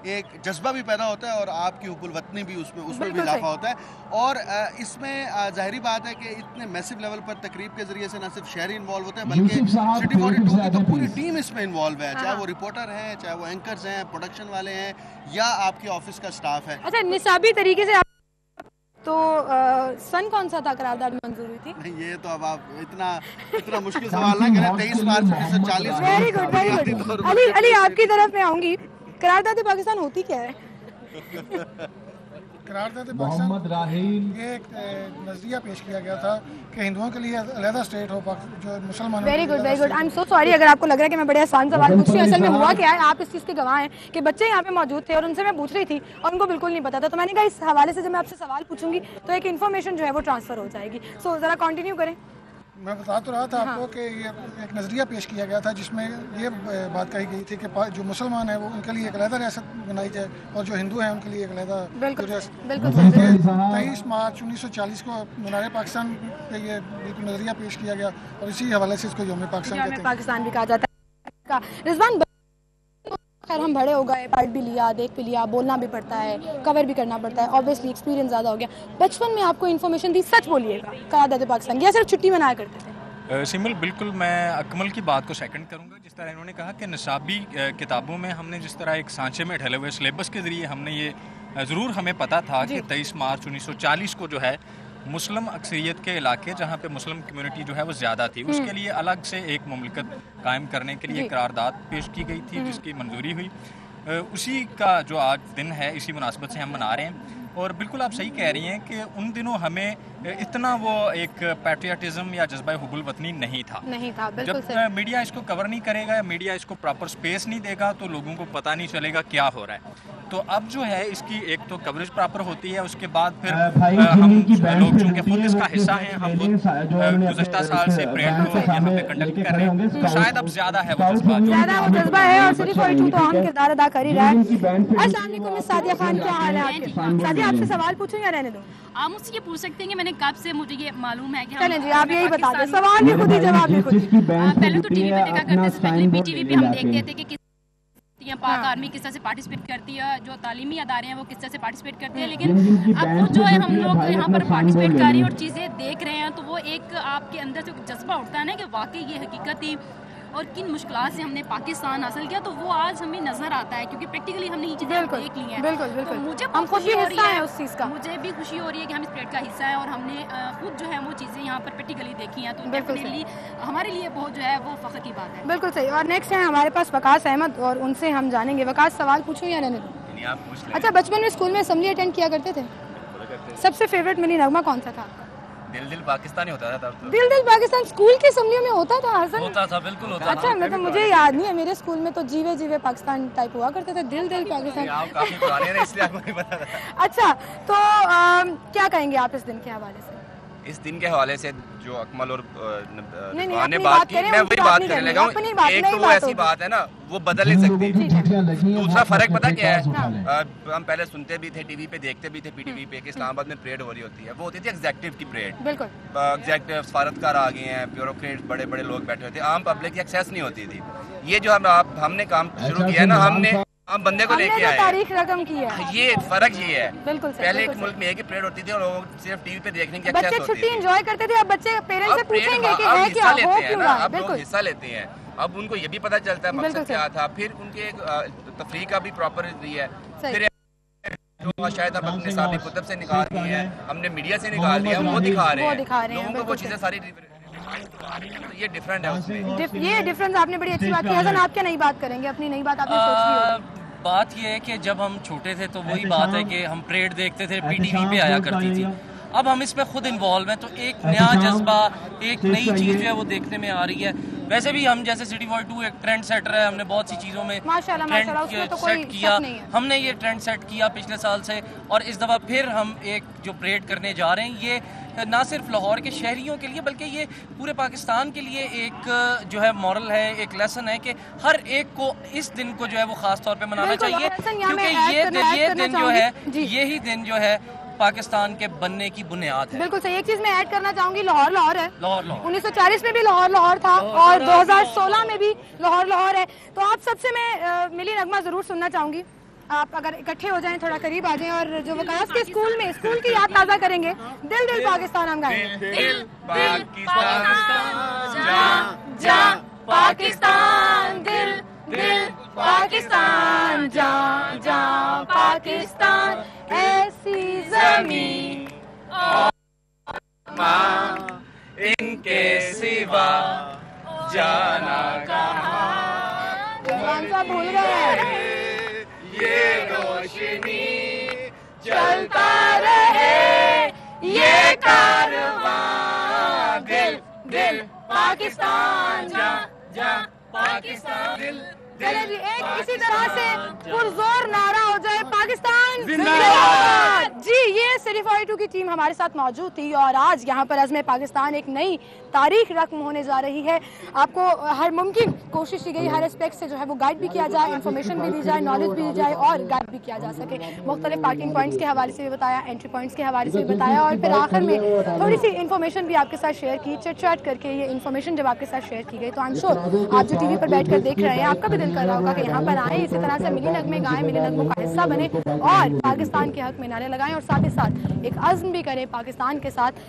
ایک جذبہ بھی پیدا ہوتا ہے اور آپ کی حب الوطنی بھی اس میں بھی اضافہ ہوتا ہے۔ اور اس میں ظاہری بات ہے کہ اتنے میسو لیول پر تقریب کے ذریعے سے نہ صرف شہری انوالو ہوتے ہیں بلکہ سٹی 42 کی تو پوری ٹیم اس میں انوالو ہے، چاہے وہ رپورٹر ہیں، چاہے وہ اینکرز ہیں، پروڈکشن والے ہیں، یا آپ کے آفس کا سٹاف ہے۔ اچھا، نصابی طریقے سے تو سن کون سا تھا قرارداد منظور ہوئی تھی؟ نہیں، یہ تو اب آپ اتنا مشکل سوال نہ کریں۔ 23 March 1940 very good very good. Ali آپ کی طرف میں آؤں گی، قرارداد پاکستان ہوتی کیا ہے؟ قرارداد پاکستان یہ ایک نظریہ پیش کیا گیا تھا کہ ہندوؤں کے لیے علیحدہ اسٹیٹ ہو جو مسلمانوں۔ Very good very good, I am so sorry اگر آپ کو لگ رہا ہے کہ میں بڑے آسان سوال پوچھ رہی ہوں، اصل میں ہوا کیا ہے، آپ اس چیز کے گواہ ہیں کہ بچے یہاں پہ موجود تھے اور ان سے میں پوچھ رہی تھی اور ان کو بالکل نہیں پتا تھا، تو میں نے کہا اس حوالے سے جب میں آپ سے سوال پوچھوں گی تو ایک انفارمیشن جو ہے وہ ٹرانسفر ہو جائے گی۔ سو ذرا کنٹینیو کریں۔ میں بتا تو رہا تھا آپ کو کہ یہ ایک نظریہ پیش کیا گیا تھا جس میں یہ بات کہی گئی تھی کہ جو مسلمان ہیں وہ ان کے لیے ایک علیحدہ ریاست بنائی جائے اور جو ہندو ہیں ان کے لیے ایک علیحدہ ریاست۔ 23 مارچ 1940 کو مینار پاکستان پہ یہ بالکل نظریہ پیش کیا گیا اور اسی حوالے سے اس کو یوم پاکستان بھی کہا جاتا ہے۔ رضوان، خیر ہم بڑے ہو گئے، پڑھ بھی لیا، دیکھ بھی لیا، بولنا بھی پڑتا ہے، کور بھی کرنا پڑتا ہے، اوبیسلی ایکسپیرینس زیادہ ہو گیا۔ بچپن میں آپ کو انفارمیشن تھی، سچ بولیے گا، قرارداد پاکستان یا صرف چھٹی منایا کرتے تھے؟ سمل، بالکل میں اکمل کی بات کو سیکنڈ کروں گا۔ جس طرح انہوں نے کہا کہ نصابی کتابوں میں ہم نے جس طرح ایک سانچے میں ڈھلے ہوئے سلیبس کے ذریعے ہم نے یہ ضرور ہمیں پتہ تھا کہ 23 مارچ 1940 کو جو ہے مسلم اکثریت کے علاقے جہاں پہ مسلم کمیونٹی جو ہے وہ زیادہ تھی، اس کے لیے الگ سے ایک مملکت قائم کرنے کے لیے قرارداد پیش کی گئی تھی جس کی منظوری ہوئی۔ اسی کا جو آج دن ہے اسی مناسبت سے ہم منا رہے ہیں۔ اور بالکل آپ صحیح کہہ رہی ہیں کہ ان دنوں ہمیں اتنا وہ ایک پیٹریاٹزم یا جذبہ حب الوطنی نہیں تھا۔ جب میڈیا اس کو کور نہیں کرے گا یا میڈیا اس کو پراپر سپیس نہیں دے گا تو لوگوں کو پتہ نہیں چلے گا کیا ہو رہا ہے۔ تو اب جو ہے اس کی ایک تو کوریج پراپر ہوتی ہے، اس کے بعد پھر ہم لوگ چونکہ خود اس کا حصہ ہیں، ہم خود گزشتہ سال سے پریڈ کو یہاں پہ کنڈکٹ کر رہے ہیں، تو شاید اب زیادہ ہے وہ جذبہ ہے اور سٹی 42 تو اہم کردار ادا کر ہی رہا ہے۔ السلام علیکم مس سعدیہ خان، کیا حال ہے آپ کے؟ سعدیہ آپ سے سوال پوچھوں یا رہنے دوں؟ آپ مجھ سے یہ پوچھ سکتے ہیں کہ میں نے کب سے، مجھے یہ معلوم ہے کہ چلیں جی آپ یہی بتا دیں، سوال بھی خود ہی جواب بھی خود ہی۔ پہلے تو ٹی وی پہ دیکھا کرتے تھے، پہلے بھی ٹی وی پہ ہم دیکھتے تھے کہ پاک آرمی کس طرح سے پارٹیسپیٹ کرتی ہے، جو تعلیمی ادارے ہیں وہ کس طرح سے پارٹیسپیٹ کرتے ہیں، لیکن اب وہ جو ہے ہم لوگ یہاں پر پارٹیسپیٹ کر رہے ہیں اور چیزیں دیکھ رہے ہیں تو وہ ایک آپ کے اندر سے جذبہ اٹھتا ہے نا کہ واقعی یہ حقیقت تھی اور کن مشکلات سے ہم نے پاکستان حاصل کیا، تو وہ آج ہمیں نظر آتا ہے کیونکہ پریکٹیکلی ہم نے یہ چیزیں دیکھ لی ہیں۔ بالکل مجھے ہم خوشی ہو رہی ہے اس چیز کا، مجھے بھی خوشی ہو رہی ہے کہ ہم اس پریڈ کا حصہ ہیں اور ہم نے خود جو ہے وہ چیزیں یہاں پر پریکٹیکلی دیکھی ہیں، تو ڈیفینیٹلی ہمارے لیے بہت جو ہے وہ فخر کی بات ہے۔ بالکل صحیح۔ اور نیکسٹ ہے ہمارے پاس وقاص احمد اور ان سے ہم جانیں گے۔ وقاص، سوال پوچھوں یا رہنے دوں؟ اچھا، بچپن میں اسکول میں اسمبلی اٹینڈ کیا کرتے تھے؟ سب سے فیوریٹ منی نغمہ کون سا تھا؟ دل پاکستانی ہوتا تھا تب۔ دل پاکستان اسکول کی اسمبلیوں میں ہوتا تھا؟ ہوتا تھا، بالکل ہوتا تھا۔ اچھا، مطلب مجھے یاد نہیں ہے، میرے اسکول میں تو جیوے پاکستان ٹائپ ہوا کرتے تھے، دل پاکستان۔ آپ کافی پرانے ہیں اس لیے آپ کو نہیں پتا تھا۔ اچھا، تو کیا کہیں گے آپ اس دن کے حوالے سے؟ اس دن کے حوالے سے جو اکمل اور نے بات کی، میں وہی بات کرنے لگا ہوں۔ ایک تو وہ ایسی بات ہے نا وہ بدل نہیں سکتی۔ دوسرا فرق پتہ کیا ہے، ہم پہلے سنتے بھی تھے، ٹی وی پہ دیکھتے بھی تھے، پی ٹی وی پہ کہ اسلام آباد میں پریڈ ہو رہی ہوتی ہے، وہ ہوتی تھی ایگزیکٹو کی پریڈ۔ ایگزیکٹو سفارتکار آ گئے ہیں، بیوروکریٹ بڑے بڑے لوگ بیٹھے ہوتے ہیں، عام پبلک کی ایکسیس نہیں ہوتی تھی۔ یہ جو ہم نے کام شروع کیا ہے نا، ہم بندے کو لے کے آئے، تاریخ رقم کی ہے۔ یہ فرق یہ ہے، بالکل پہلے ایک ملک میں ایک ہی پریڈ ہوتی تھی اور لوگ صرف ٹی وی پہ دیکھنے کی ایکسیس ہوتی تھی، بچے چھٹی انجوائے کرتے تھے۔ اب بچے پیرنٹس سے پوچھیں گے کہ ہے کیا، ہو کیوں رہا ہے؟ بالکل حصہ لیتے ہیں، اب ان کو یہ بھی پتہ چلتا ہے مقصد کیا تھا، پھر ان کے تفریح کا بھی پراپر ہے، پھر جو شاید ہم اپنے سابقی کتب سے نکال دیے ہیں، ہم نے میڈیا سے نکال دیا، وہ دکھا رہے ہیں لوگوں کو، وہ چیزیں ساری یہ ڈفرینٹ ہے اس میں۔ یہ ڈفرینس آپ نے بڑی اچھی بات کی۔ حسن، آپ کیا نئی بات کریں گے؟ اپنی نئی بات آپ نے سوچ لی ہوگی۔ بات یہ ہے کہ جب ہم چھوٹے تھے تو وہی بات ہے کہ ہم پریڈ دیکھتے تھے، پی ٹی وی پہ آیا کرتی تھی، اب ہم اس پہ خود انوالو ہیں تو ایک نیا جذبہ، ایک نئی چیز جو ہے وہ دیکھنے میں آ رہی ہے۔ ویسے بھی ہم جیسے سٹی 42 ایک ٹرینڈ سیٹر ہے، ہم نے بہت سی چیزوں میں ٹرینڈ سیٹ کیا، ہم نے یہ ٹرینڈ سیٹ کیا پچھلے سال سے، اور اس دفعہ پھر ہم ایک جو پریڈ کرنے جا رہے ہیں، یہ نہ صرف لاہور کے شہریوں کے لیے بلکہ یہ پورے پاکستان کے لیے ایک جو ہے مورل ہے، ایک لیسن ہے کہ ہر ایک کو اس دن کو جو ہے وہ خاص طور پہ منانا چاہیے، کیونکہ یہ دن جو ہے یہی دن جو ہے پاکستان کے بننے کی بنیاد ہے۔ بالکل صحیح۔ ایک چیز میں ایڈ کرنا چاہوں گی، لاہور ہے، لاہور 1940 میں بھی لاہور تھا اور 2016 میں بھی لاہور ہے۔ تو آپ سب سے میں ملی نغمہ ضرور سننا چاہوں گی، آپ اگر اکٹھے ہو جائیں، تھوڑا قریب آ جائیں، اور جو وکاس کے اسکول کی یاد تازہ کریں گے، دل دل پاکستان ہم گائیں گے۔ دل پاکستان جاں جاں پاکستان، دل دل پاکستان جاں جاں پاکستان، ایسی زمین اور ماں ان کے سوا جانا کہاں، جوان صاحب بھول گئے، یہ روشنی چلتا رہے یہ کارواں، دل دل پاکستان جاں جاں پاکستان، دل چلے جی ایک اسی طرح سے پرزور نعرہ ہو جائے، پاکستان زندہ باد۔ جی یہ سری 42 کی ٹیم ہمارے ساتھ موجود تھی اور آج یہاں پر عزم پاکستان ایک نئی تاریخ رقم ہونے جا رہی ہے۔ آپ کو ہر ممکن کوشش کی گئی، ہر اسپیکٹ سے جو ہے وہ گائیڈ بھی کیا جائے، انفارمیشن بھی دی جائے، نالج بھی دی جائے اور گائیڈ بھی کیا جا سکے۔ مختلف پارکنگ پوائنٹس کے حوالے سے بھی بتایا، انٹری پوائنٹس کے حوالے سے بھی بتایا اور پھر آخر میں تھوڑی سی انفارمیشن بھی آپ کے ساتھ شیئر کی، چٹ چیٹ کر کے یہ انفارمیشن جب آپ کے ساتھ شیئر کی گئی تو آئی ایم شیور آپ جو ٹی وی پر بیٹھ کر دیکھ رہے ہیں آپ کا بھی دل کر رہا ہوگا کہ یہاں پر آئیں، اسی طرح سے ملی نغمے گائیں، ملی نغموں کا حصہ بنے اور پاکستان کے حق میں نعرے لگائیں اور ساتھ ہی ساتھ ایک عزم بھی کریں پاکستان کے ساتھ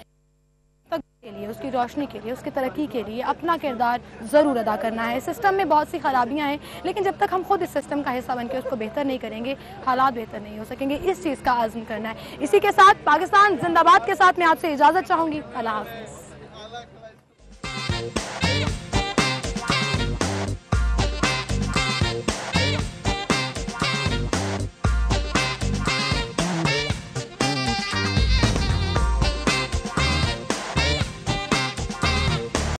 کے لیے، اس کی روشنی کے لیے، اس کی ترقی کے لیے اپنا کردار ضرور ادا کرنا ہے۔ سسٹم میں بہت سی خرابیاں ہیں لیکن جب تک ہم خود اس سسٹم کا حصہ بن کے اس کو بہتر نہیں کریں گے حالات بہتر نہیں ہو سکیں گے، اس چیز کا عزم کرنا ہے۔ اسی کے ساتھ پاکستان زندہ باد کے ساتھ میں آپ سے اجازت چاہوں گی، اللہ حافظ۔